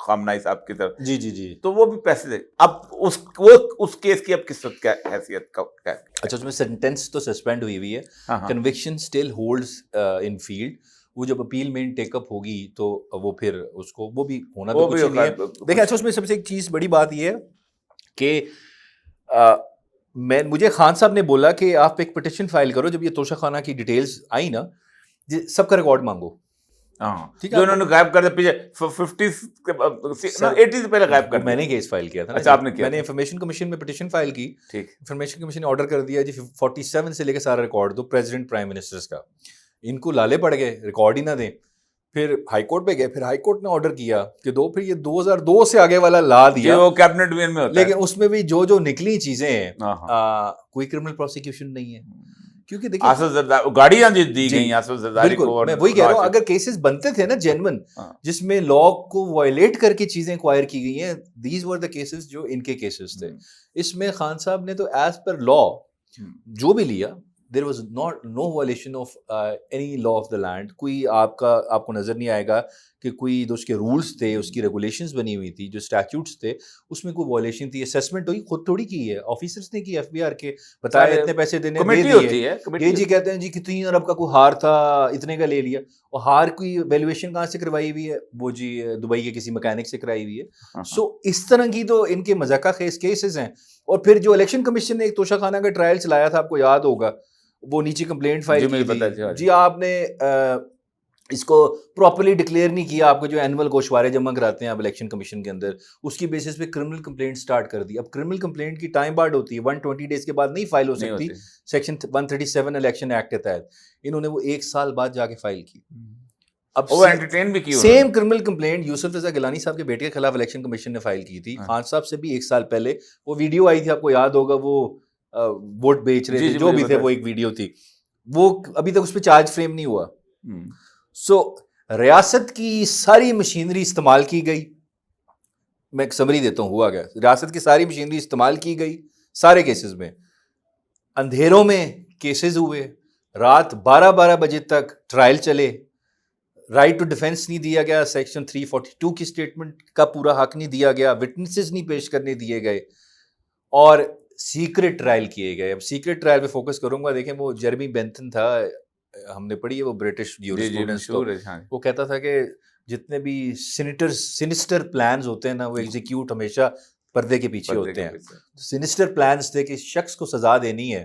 خامنائی صاحب کی طرف, جی تو وہ بھی پیسے دے. اب اس کیس کی اب کس وقت کیا حیثیت کا؟ اچھا اس میں سینٹینس تو سسپینڈ ہوئی ہے, conviction still holds in field. وہ جب اپیل مین ٹیک اپ ہوگی تو وہ پھر اس کو وہ بھی ہونا تو کچھ نہیں ہے. دیکھیں اچھا اس میں سب سے ایک چیز بڑی بات یہ ہے کہ مجھے خان صاحب نے بولا کہ آپ ایک پٹیشن فائل کرو, جب یہ توشہ خانہ کی ڈیٹیلز آئی نا, سب کا ریکارڈ مانگو. جو انہوں نے غائب کر دیا پیچھے 80 سے پہلے غائب کر. میں نے کیس فائل کیا تھا. اچھا آپ نے کیا؟ میں نے انفارمیشن کمیشن میں پٹیشن فائل کی. ٹھیک. انفارمیشن کمیشن نے آرڈر کر دیا جی 47 سے لے کے سارا ریکارڈ دو پریزیڈنٹ پرائم منسٹرز کا. ان کو لالے پڑ گئے, ریکارڈ ہی نہ دیں. پھر ہائی کورٹ پہ گئے, پھر ہائی کورٹ نے آرڈر کیا کہ دو, پھر یہ 2002 سے آگے والا لا دیا, وہ کیبنٹ میں ہوتا ہے. لیکن اس میں بھی جو نکلی چیزیں ہیں کوئی کرمنل پروسیکیوشن نہیں ہے, کیونکہ دیکھیں آصف زرداری گاڑیاں دی گئی آصف زرداری کو. میں وہی کہہ رہا ہوں, اگر کیسز بنتے تھے نا جینون, جس میں لا کو وائلیٹ کر کے چیزیں ایکوائر کی گئی ہیں, دیز ور دا کیسز جو ان کے کیسز تھے. اس میں خان صاحب نے تو ایز پر لا جو بھی لیا, there was no violation of any law of the land. کوئی آپ کو نظر نہیں آئے گا کہ کوئی جو اس کے رولس تھے, اس کی ریگولیشنز بنی ہوئی تھی, جو اسٹیچوٹس تھے, اس میں کوئی وائلیشن تھی. اسیسمنٹ ہوئی خود تھوڑی کی ہے, آفیسرس نے کی, ایف بی آر کے بتایا اتنے پیسے دینے دے دیے. یہ جی کہتے ہیں جی کتنی ارب کا کوئی ہار تھا, اتنے کا لے لیا, اور ہار کی ویلیویشن کہاں سے کروائی ہوئی ہے, وہ جی دبئی کے کسی مکینک سے کرائی ہوئی ہے. سو اس طرح کی تو ان کے مذاکرہ خیز کیسز ہیں. اور پھر جو الیکشن کمیشن نے ایک توشہ خانہ کا ٹرائل چلایا تھا, آپ کو یاد ہوگا, وہ نیچے کمپلینٹ فائل کی تھی جی آپ نے اس کو پراپرلی ڈکلیئر نہیں کیا, آپ کو جو اینول گوشوارے جمع کراتے ہیں آپ الیکشن کمیشن کے اندر, اس کی بیسس پہ کرمنل کمپلینٹ سٹارٹ کر دی. اب کرمنل کمپلینٹ کی ٹائم بارڈ ہوتی ہے, 120 ڈیز کے بعد نہیں فائل ہو سکتی, سیکشن 137 الیکشن ایکٹ کے تحت. انہوں نے وہ 1 سال بعد جا کے فائل کی. اب وہ انٹرٹین بھی کی, سیم کرمنل کمپلینٹ یوسف رضا گیلانی صاحب کے بیٹے کے خلاف الیکشن کمیشن نے فائل کی تھی. خان صاحب سے بھی 1 سال پہلے وہ ویڈیو آئی تھی, آپ کو یاد ہوگا, وہ ووٹ بیچ رہے تھے, جو بھی تھے, وہ ایک ویڈیو تھی, وہ ابھی تک اس پہ چارج فریم نہیں ہوا. سو ریاست کی ساری مشینری استعمال کی گئی. میں ایک سمری دیتا ہوں, ہوا گیا, ریاست کی ساری مشینری استعمال کی گئی سارے کیسز میں. اندھیروں میں کیسز ہوئے, رات 12 بجے تک ٹرائل چلے, رائٹ ٹو ڈیفینس نہیں دیا گیا, سیکشن 342 کی اسٹیٹمنٹ کا پورا حق نہیں دیا گیا, وٹنسز نہیں پیش کرنے دیے گئے, اور سیکرٹ ٹرائل کیے گئے. اب سیکرٹ ٹرائل پہ فوکس کروں گا. دیکھیں وہ جیرمی بینتھن تھا, ہم نے پڑھی ہے, وہ برٹش جیورسپروڈنس, وہ کہتا تھا کہ جتنے بھی سینسٹر پلانز ہوتے ہیں نا, وہ ایگزیکیوٹ ہمیشہ پردے کے پیچھے ہوتے ہیں. سینسٹر پلانز تھے کہ شخص کو سزا دینی ہے,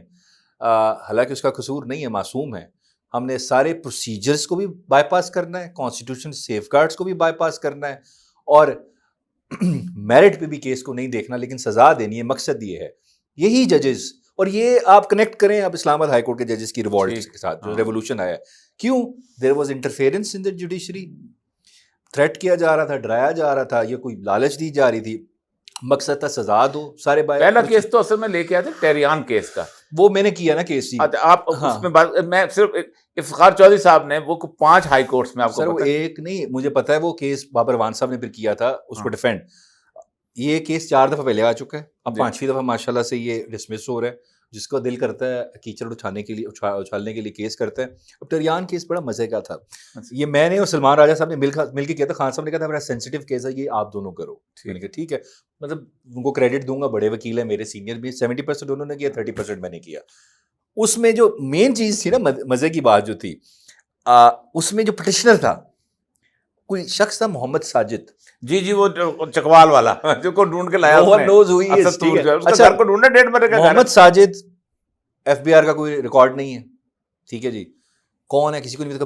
حالانکہ اس کا قصور نہیں ہے, معصوم ہے. ہم نے سارے پروسیجرز کو بھی بائی پاس کرنا ہے, کانسٹیٹیوشن سیف گارڈز کو بھی بائی پاس کرنا ہے, اور میرٹ پہ بھی کیس کو نہیں دیکھنا, لیکن سزا دینی ہے. مقصد یہ ہے. یہی ججز, اور یہ آپ کنیکٹ کریں آپ اسلام آباد ہائی کورٹ کے ججز کی ریوالٹ کے ساتھ جو ریولوشن آیا. کیوں؟ There was interference in the judiciary. Threat کیا جا رہا تھا, ڈرایا جا رہا تھا, یہ کوئی لالچ دی جا رہی تھی, مقصد تھا سزا دو سارے. پہلا کیس تو اصل میں لے کے آئے تھے ٹیریان کیس کا, وہ میں نے کیا نا کیس. آپ اس میں میں صرف افتخار چودھری صاحب نے وہ 5 ہائی کورٹس میں, آپ کو سر وہ ایک نہیں, مجھے پتا ہے وہ کیس بابر وان صاحب نے پھر کیا تھا اس کو ڈیفینڈ. یہ کیس 4 دفعہ پہلے آ چکا ہے, اب 5ویں دفعہ ماشاءاللہ سے یہ ڈسمس ہو رہا ہے. جس کو دل کرتا ہے کیچڑ اچھالنے کے لیے کیس کرتا ہے. اب ٹریان کیس بڑا مزے کا تھا. یہ میں نے اور سلمان راجہ صاحب نے مل کے کیا تھا. خان صاحب نے کہا تھا میرا سینسیٹیو کیس ہے, یہ آپ دونوں کرو. میں نے کہا ٹھیک ہے, مطلب ان کو کریڈٹ دوں گا, بڑے وکیل ہیں میرے سینئر بھی. 70% انہوں نے کیا, 30% میں نے کیا. اس میں جو مین چیز تھی نا, مزے کی بات جو تھی, اس میں جو پٹیشنر تھا کوئی شخص تھا محمد ساجد. جی وہ چکوال والا جو کو ڈھونڈ کے لایا اچھا گھر کو ڈھونڈا 1.5 بجے کا. محمد ساجد FBR کا کوئی ریکارڈ نہیں ہے, ٹھیک ہے جی. کون ہے, کسی کو نہیں,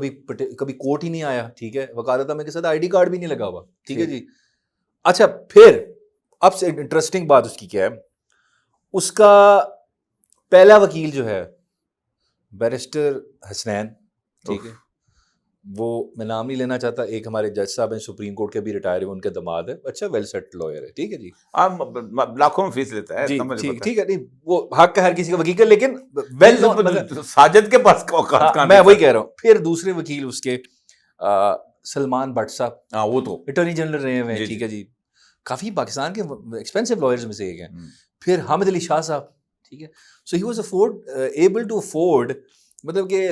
کبھی کورٹ ہی نہیں آیا, ٹھیک ہے. وکالت میں کے ساتھ ID کارڈ بھی نہیں لگا ہوا, ٹھیک ہے جی. اچھا پھر اب سے انٹرسٹنگ بات اس کی کیا ہے, اس کا پہلا وکیل جو ہے بیرسٹر حسنین, ٹھیک ہے, وہ میں نام نہیں لینا چاہتا, ایک ہمارے جج صاحب ہیں سپریم کورٹ کے بھی ریٹائر ہوئے, ان کے دماد ہے, اچھا ویل سیٹل لائر ہے, ٹھیک ہے جی, لاکھوں میں فیس لیتا ہے, ٹھیک ہے. نہیں وہ حق ہے ہر کسی کا وکیل کا, لیکن ویل ساجد کے پاس میں وہی کہہ رہا ہوں. پھر دوسرے وکیل اس کے سلمان بٹ صاحب, وہ تو اٹارنی جنرل رہے ہوئے ہیں, ٹھیک ہے جی, کافی پاکستان کے ایکسپینسو لائرز میں سے ایک ہیں. پھر حامد علی شاہ صاحب, ٹھیک ہے. So he was able to afford, مطلب کہ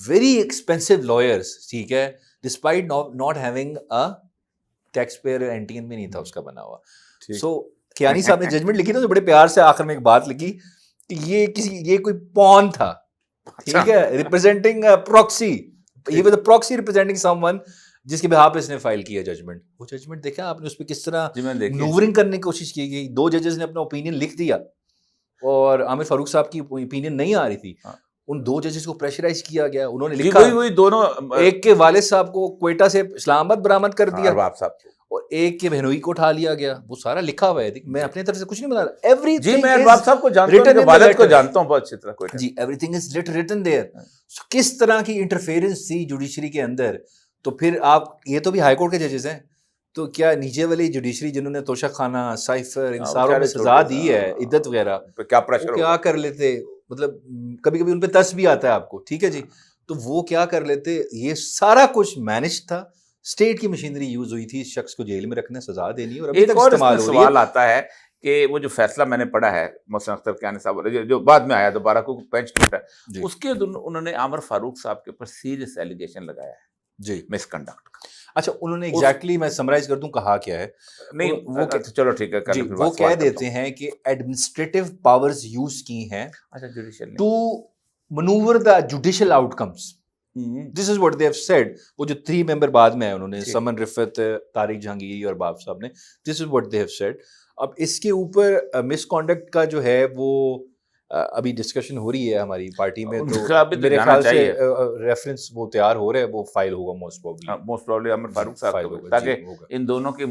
ویری ایکسپینسو لائرس, ٹھیک ہے, despite not having a taxpayer NTN میں نہیں تھا اس کا بنا ہوا. سو کیانی صاحب نے ججمنٹ لکھی نا, تو بڑے پیار سے آخر میں ایک بات لکھی کہ یہ کوئی پون تھا, ٹھیک ہے, ریپرزینٹنگ پراکسی, یہ was a proxy representing some one جس کے بہاف پہ اس نے فائل کیا ججمنٹ. وہ ججمنٹ دیکھا آپ نے, اس پہ کس طرح مینوورنگ کرنے کی کوشش کی گئی. 2 ججز نے اپنا اوپینین لکھ دیا اور عامر فاروق صاحب کی اوپینین نہیں آ رہی تھی. ان 2 ججز کو پریشرائز کیا گیا, انہوں نے لکھا, وہی دونوں, ایک کے والد صاحب کو کوئٹہ سے اسلام آباد برآمد کر دیا ارباب صاحب کو, اور ایک کے بہنوئی کو اٹھا لیا گیا. وہ سارا لکھا ہوا ہے, میں اپنے طرف سے کچھ نہیں بتا رہا. ایوری جی میں ارباب صاحب کو جانتا ہوں, ان کے والد کو جانتا ہوں بہت اچھی طرح جی. Everything is written there. کس طرح کی انٹرفیئرنس تھی جوڈیشری کے اندر. تو پھر آپ, یہ تو بھی ہائی کورٹ کے ججز ہیں, تو کیا نیچے والی جوڈیشری جنہوں نے توشہ خانہ, سائفر, ان ساروں میں سزا دی ہے, عدت وغیرہ, کیا پریشر کیا کر لیتے. مطلب کبھی کبھی ان پہ ترس بھی آتا ہے آپ کو, ٹھیک ہے جی. تو وہ کیا کر لیتے, یہ سارا کچھ مینج تھا, اسٹیٹ کی مشینری یوز ہوئی تھی اس شخص کو جیل میں رکھنا, سزا دینی, اور ابھی تک استعمال ہو رہی ہے. سوال آتا ہے کہ وہ جو فیصلہ میں نے پڑھا ہے محسن اختر کیانی صاحب جو بعد میں آیا دوبارہ کو بینچ ٹوٹا, اس کے انہوں نے عامر فاروق صاحب کے اوپر سیریس ایلیگیشن لگایا ہے جی, مس کنڈکٹ. اچھا انہوں نے ایگزیکٹلی, میں سمرائز کر دوں کہا کیا ہے. نہیں وہ چلو ٹھیک ہے, جی وہ کہہ دیتے ہیں کہ ایڈمنسٹریٹو پاورز یوز کی ہیں to Munawar the judicial out comes. This is what they have sad. وہ جو 3 ممبر بعد میں آئے انہوں نے, سمن رفت, طارق جہانگیری اور باب صاحب نے, this is what they have said. اب اس کے اوپر مس کانڈکٹ کا جو ہے وہ ابھی ڈسکشن ہو رہی ہے ہماری پارٹی میں, تو میرے خیال سے ریفرنس وہ تیار ہو رہا ہے, وہ فائل ہوگا موسٹ پروبلی عامر فاروق صاحب کو, تاکہ ان دونوں کی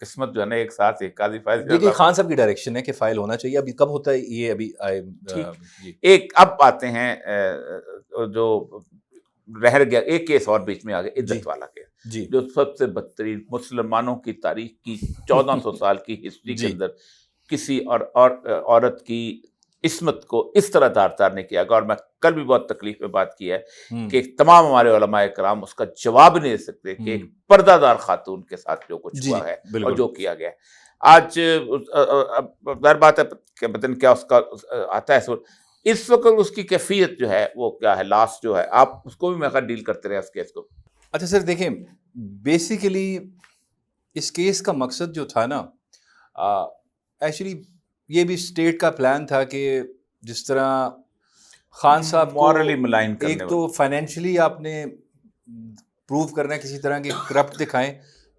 قسمت جو ہے نا ایک ساتھ ایک قاضی فائز. دیکھیے خان صاحب کی ڈائریکشن ہے کہ فائل ہونا چاہیے. ابھی کب ہوتا ہے یہ, ابھی ایک اب آتے ہیں جو رہ گیا ایک کیس اور بیچ میں آ گیا, عدت والا کیس, جو سب سے بدترین مسلمانوں کی تاریخ کی 1400 سال کی ہسٹری کے اندر کسی اور عورت کی عصمت کو اس طرح تار نہیں کیا گیا. اور میں کل بھی بہت تکلیف میں بات کی ہے کہ تمام ہمارے علماء کرام اس کا جواب نہیں دے سکتے کہ ایک پردہ دار خاتون کے ساتھ جو کچھ ہوا ہے اور جو کیا گیا ہے. آج ظاہر بات ہے کہ پتہ نہیں کیا اس کا آتا ہے اس وقت, اس کی کیفیت جو ہے وہ کیا ہے, لاسٹ جو ہے آپ اس کو بھی میں ڈیل کرتے رہے اس کیس کو. اچھا سر دیکھیں, بیسیکلی اس کیس کا مقصد جو تھا نا, ایکچولی یہ بھی اسٹیٹ کا پلان تھا کہ جس طرح خان صاحب مورلی ملائن کرنے, ایک تو فائنینشلی آپ نے پروو کرنا ہے کسی طرح کی کرپٹ دکھائیں,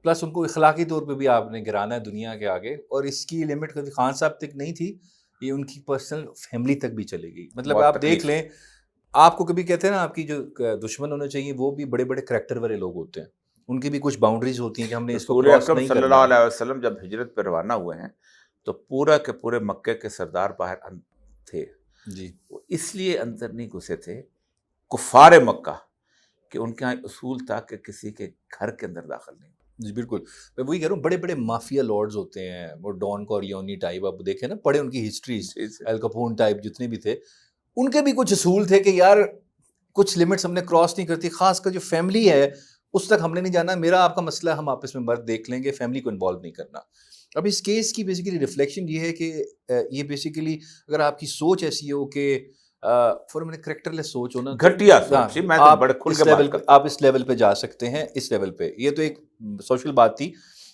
پلس ان کو اخلاقی طور پہ بھی آپ نے گرانا ہے دنیا کے آگے. اور اس کی لمٹ کبھی خان صاحب تک نہیں تھی, یہ ان کی پرسنل فیملی تک بھی چلے گئی. مطلب آپ دیکھ لیں, آپ کو کبھی کہتے ہیں نا آپ کی جو دشمن ہونے چاہیے وہ بھی بڑے بڑے کریکٹر والے لوگ ہوتے ہیں, ان کی بھی کچھ باؤنڈریز ہوتی ہیں کہ ہم نے اس کو کراس نہیں کرنا. صلی اللہ علیہ وسلم جب ہجرت پہ روانہ ہوئے ہیں تو پورا کے پورے مکے کے سردار باہر تھے جی, وہ اس لیے اندر نہیں گھسے تھے کفار مکہ کہ ان کے یہاں اصول تھا کہ کسی کے گھر کے اندر داخل نہیں. جی بالکل, میں وہی کہہ رہا ہوں, بڑے بڑے مافیا لارڈز ہوتے ہیں, وہ ڈان کورلیونی ٹائپ, آپ دیکھیں نا, پڑھے ان کی ہسٹریز, ایل کپون ٹائپ جتنے بھی تھے, ان کے بھی کچھ اصول تھے کہ یار کچھ لمٹس ہم نے کراس نہیں کرتی, خاص کر جو فیملی ہے اس تک ہم نے نہیں جانا, میرا آپ کا مسئلہ ہم آپس میں مرد دیکھ لیں گے, فیملی کو انوالو نہیں کرنا. اب اس کیس کی بیسیکلی ریفلیکشن یہ ہے کہ یہ بیسیکلی اگر آپ کی سوچ ایسی ہو کہ کریکٹر لیس سوچ ہو نا, گھٹیا سوچ, میں تو بڑے کھل کے بات کرتا ہوں. آپ اس لیول پہ جا سکتے ہیں, اس لیول پہ. یہ تو ایک سوشل بات تھی.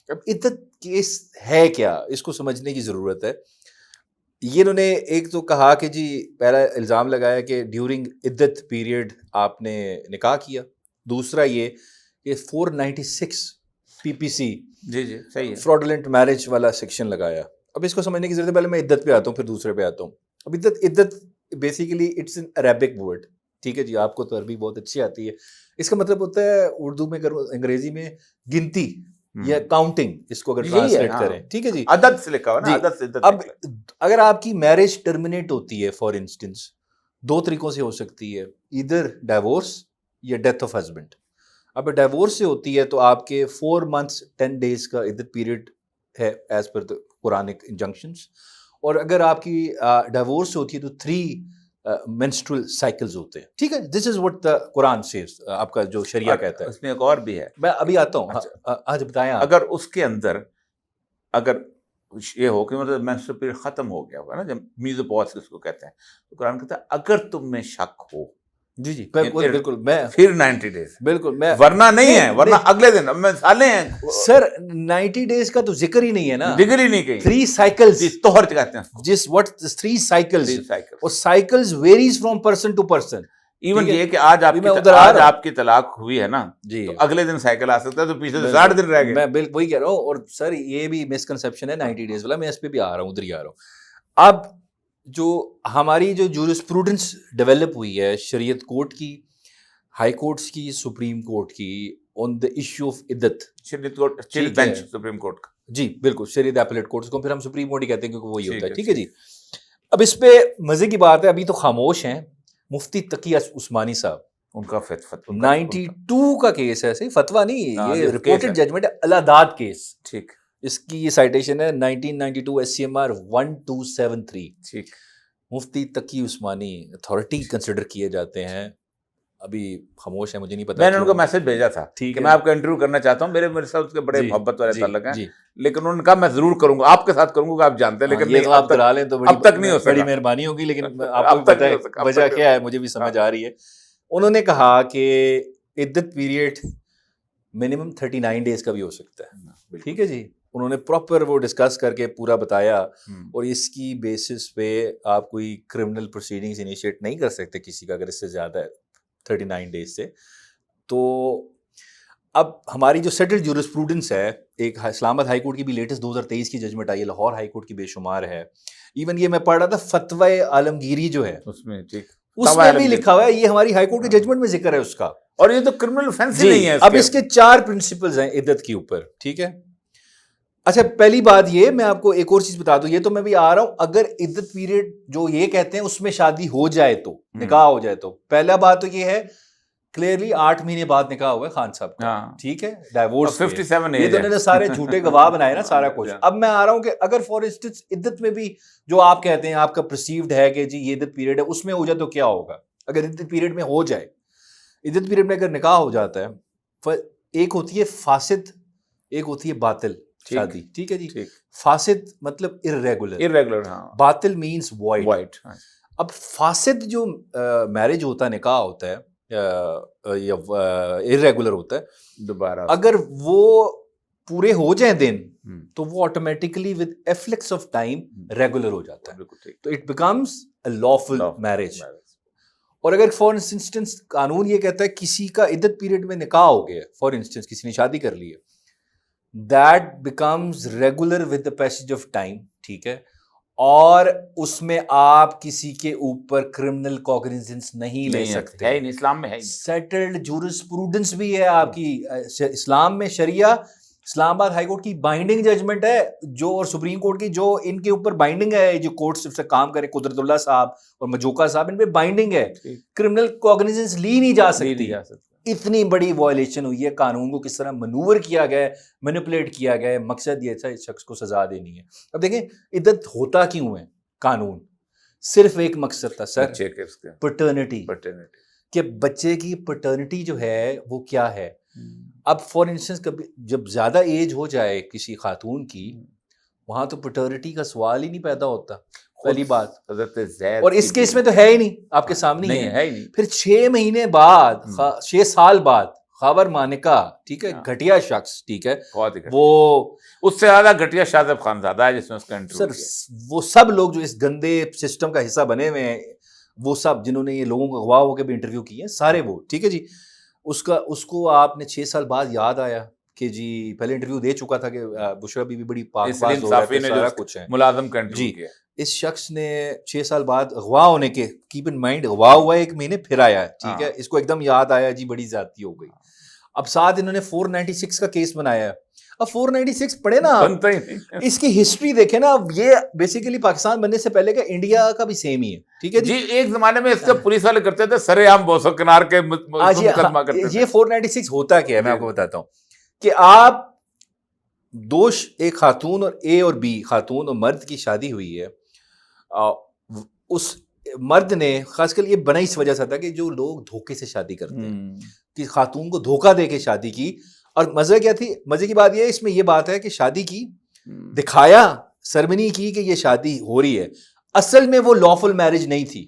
اب عدت کیس ہے کیا, اس کو سمجھنے کی ضرورت ہے. یہ انہوں نے ایک تو کہا کہ جی پہلا الزام لگایا کہ ڈیورنگ عدت پیریڈ آپ نے نکاح کیا. دوسرا یہ کہ 496 PPC جی جی صحیح ہے, فراڈولنٹ میرج والا سیکشن لگایا. اب اس کو سمجھنے کی ضرورت ہے. پہلے میں عدت پہ آتا ہوں پھر دوسرے پہ آتا ہوں. اب عدت basically it's an Arabic word, ٹھیک ہے جی, آپ کو تو عربی بہت اچھی آتی ہے. اس کا مطلب ہوتا ہے اردو میں, انگریزی میں گنتی یا کاؤنٹنگ, اس کو اگر ٹرانسلیٹ کریں, ٹھیک ہے جی, عدد سے لکھا ہوا نا, عدد سے. اب اگر آپ کی میرج ٹرمینیٹ ہوتی ہے فار انسٹنس, دو طریقوں سے ہو سکتی ہے, ادھر ڈائیورس یا ڈیتھ آف ہسبینڈ. اب ڈائیورس سے ہوتی ہے تو آپ کے 4 months 10 days کا عدت پیریڈ ہے ایز پر قرآنک انجنکشنس. اور اگر آپ کی ڈائیورس سے ہوتی ہے تو 3 menstrual cycles ہوتے ہیں, ٹھیک ہے. دس is what the Quran Cs, آپ کا جو شریعہ کہتا ہے. اس میں ایک اور بھی ہے, میں ابھی آتا ہوں. آج بتائیں, اگر اس کے اندر اگر یہ ہو کہ مطلب menstrual period ختم ہو گیا ہوگا نا, جب میزوپوز اس کو کہتے ہیں, تو قرآن کہتا ہے اگر تم میں شک ہو, جی جی بالکل, میں پھر 90 days, بالکل, میں ورنہ نہیں ہے, ورنہ اگلے دن. اب میں سالے ہیں سر 90 days کا تو ذکر ہی نہیں ہے نا, ڈگری نہیں کہیں, 3 cycles توہر کہتے ہیں جس what 3 cycles, 3 cycles. اور cycles varies from person to person. Even یہ کہ آج آپ کی طلاق ہوئی ہے نا, جی, تو اگلے دن سائیکل آ سکتا ہے, تو پیچھے سے 60 دن رہ گئے. میں بالکل وہی کہہ رہا ہوں. اور سر یہ بھی مسکنسیپشن ہے 90 days والا, میں اس پہ بھی آ رہا ہوں, ادھر ہی آ رہا ہوں. اب جو ہماری جو جورسپروڈنس ڈیولپ ہوئی ہے شریعت کورٹ کی, ہائی کورٹس کی, سپریم کورٹ کی, آن دا ایشو آف عدت, شریعت court, chief bench supreme court کا, جی بالکل, شریعت ایپلیٹ کورٹس کو پھر ہم سپریم کورٹ ہی کہتے ہیں کیونکہ وہی ہوتا ہے, ٹھیک ہے جی. اب اس پہ مزے کی بات ہے, ابھی تو خاموش ہیں مفتی تقی عثمانی صاحب. ان کا 92 کا کیس ہے, صحیح فتویٰ نہیں, یہ رپورٹڈ ججمنٹ ہے, الاداد کیس. ٹھیک, اس کی یہ سائٹیشن ہے 1992 SCMR 1273. ٹھیک, مفتی تقی عثمانی اتھارٹی کنسیڈر کیے جاتے ہیں, ابھی خاموش ہے, مجھے نہیں پتا. میں نے ان کو میسج بھیجا تھا کہ میں آپ کا انٹرویو کرنا چاہتا ہوں, میرے ساتھ اس کے بڑے محبت والے تعلق ہیں, لیکن انہوں نے کہا میں ضرور کروں گا, آپ کے ساتھ کروں گا, آپ جانتے ہیں, لیکن آپ کرا لیں تو اب تک نہیں ہو سکا. بڑی مہربانی ہوگی, لیکن آپ کو پتہ ہے وجہ کیا ہے, مجھے بھی سمجھ آ رہی ہے. انہوں نے کہا کہ عدت پیریڈ منیمم 39 days کا بھی ہو سکتا ہے, ٹھیک ہے جی. انہوں نے پراپر وہ ڈسکس کر کے پورا بتایا, اور اس کی بیسس پہ آپ کوئی کرمنل پروسیڈنگز انیشیٹ نہیں کر سکتے کسی کا اگر اس سے زیادہ ہے 39 days سے. تو اب ہماری جو سیٹل جورسپروڈنس ہے, ایک اسلام آباد ہائی کورٹ کی بھی لیٹسٹ 2023 کی ججمنٹ آئی ہے, لاہور ہائی کورٹ کی بے شمار ہے. ایون یہ میں پڑھ رہا تھا فتوی عالمگیری جو ہے اس میں, ٹھیک, اس میں بھی لکھا ہوا ہے, یہ ہماری ہائی کورٹ کی ججمنٹ میں ذکر ہے اس کا. اور یہ تو کرمنل offense ہی نہیں ہے. اب اس کے 4 پرنسپلز ہیں عدت کے اوپر, ٹھیک ہے. اچھا پہلی بات یہ میں آپ کو ایک اور چیز بتا دوں, یہ تو میں بھی آ رہا ہوں, اگر عدت پیریڈ جو یہ کہتے ہیں اس میں شادی ہو جائے تو, نکاح ہو جائے تو, پہلا بات تو یہ ہے کلیئرلی 8 مہینے بعد نکاح ہوا ہے خان صاحب کا, ٹھیک ہے, ڈائیورس 57 یہ تو انہوں نے سارے جھوٹے گواہ بنائے نا سارا کچھ. اب میں آ رہا ہوں کہ اگر فار انسٹنس عدت میں بھی جو آپ کہتے ہیں آپ کا پرسیوڈ ہے کہ جی یہ عدت پیریڈ ہے, اس میں ہو جائے تو کیا ہوگا. اگر عدت پیریڈ میں ہو جائے, عدت پیریڈ میں اگر نکاح ہو جاتا ہے, ایک ہوتی ہے فاسد, ایک ہوتی ہے باطل شادی, ٹھیک ہے جی. فاسد مطلب irregular, باطل مینس void. اب فاسد جو میرج ہوتا ہے, نکاح ہوتا ہے یا irregular ہوتا ہے, دوبارہ اگر وہ پورے ہو جائیں دن تو وہ automatically with efflux of time regular ہو جاتا ہے, تو it becomes a lawful marriage. اور اگر فار انسٹنس قانون یہ کہتا ہے کسی کا عدت پیریڈ میں نکاح ہو گیا, فار انسٹنس کسی نے شادی کر لی ہے, that becomes regular with the passage of time, ٹھیک ہے, اور اس میں آپ کسی کے اوپر کرمنل کوگنیزنس نہیں لے سکتے. ہے اسلام میں, ہے سیٹلڈ جورسپروڈنس بھی ہے آپ کی اسلام میں. شریعہ اسلام آباد ہائی کورٹ کی بائنڈنگ ججمنٹ ہے جو, اور سپریم کورٹ کی جو ان کے اوپر بائنڈنگ ہے, جو کورٹ سے کام کرے, قدرت اللہ صاحب اور مجوکا صاحب, ان پہ بائنڈنگ ہے. کرمنل کوگنیزنس لی نہیں جا سکتی. اتنی بڑی وائلیشن ہوئی ہے, قانون کو کس طرح منور کیا گیا ہے, مینیپولیٹ کیا گیا ہے, مقصد یہ تھا اس شخص کو سزا دینی ہے. اب دیکھیں عدت ہوتا کیوں ہے, قانون صرف ایک مقصد تھا سر, پٹرنٹی, کہ بچے کی پٹرنٹی جو ہے وہ کیا ہے. اب فار انسٹنس کبھی جب زیادہ ایج ہو جائے کسی خاتون کی وہاں تو پیٹرنٹی کا سوال ہی نہیں پیدا ہوتا پہلی بات. حضرت زید اور اس کیس میں تو ہے ہی نہیں, آپ کے سامنے ہی ہے ہی نہیں. پھر 6 مہینے بعد 6 سال بعد خاور مانیکا, ٹھیک ہے, گھٹیا شخص, ٹھیک ہے, وہ اس سے زیادہ گھٹیا شاہ زیب خانزادہ ہے جس نے اس کا انٹرویو سر, کیا. وہ سب لوگ جو اس گندے سسٹم کا حصہ بنے ہوئے ہیں, وہ سب جنہوں نے یہ لوگوں کو اغوا ہو کے بھی انٹرویو کیے ہیں سارے وہ, ٹھیک ہے جی. اس کو آپ نے 6 سال بعد یاد آیا کہ جی پہلے انٹرویو دے چکا تھا کہ بشرا بی بی بڑی پاک باز عورت ہے, سارا کچھ ہے, ملازم کا انٹرویو جی. کیا. اس شخص نے 6 سال بعد اغوا ہونے کے, کیپ ان مائنڈ اغوا ہوا ہے 1 مہینے پھر آیا ہے, ٹھیک ہے, اس کو ایک دم یاد آیا جی بڑی زیادتی ہو گئی. اب ساتھ انہوں نے 496 کا کیس بنایا ہے. اب 496 پڑھے نا, اس کی ہسٹری دیکھیں نا, یہ بیسیکلی پاکستان بننے سے پہلے کا انڈیا کا بھی سیم ہی ہے, ٹھیک ہے جی. ایک زمانے میں اس کا پولیس والے کرتے تھے سرے عام بوسو کنار کے مقدمہ کرتے تھے. یہ 496 ہوتا کیا ہے میں آپ کو بتاتا ہوں کہ آپ دوش ایک خاتون اور بی خاتون اور مرد کی شادی ہوئی ہے. اس مرد نے خاص کر یہ بنا اس وجہ سے تھا کہ جو لوگ دھوکے سے شادی کرتے ہیں, کہ خاتون کو دھوکہ دے کے شادی کی. اور مزہ کیا تھی, مزے کی بات یہ ہے اس میں یہ بات ہے کہ شادی کی, دکھایا سرمنی کی کہ یہ شادی ہو رہی ہے, اصل میں وہ لافل میرج نہیں تھی,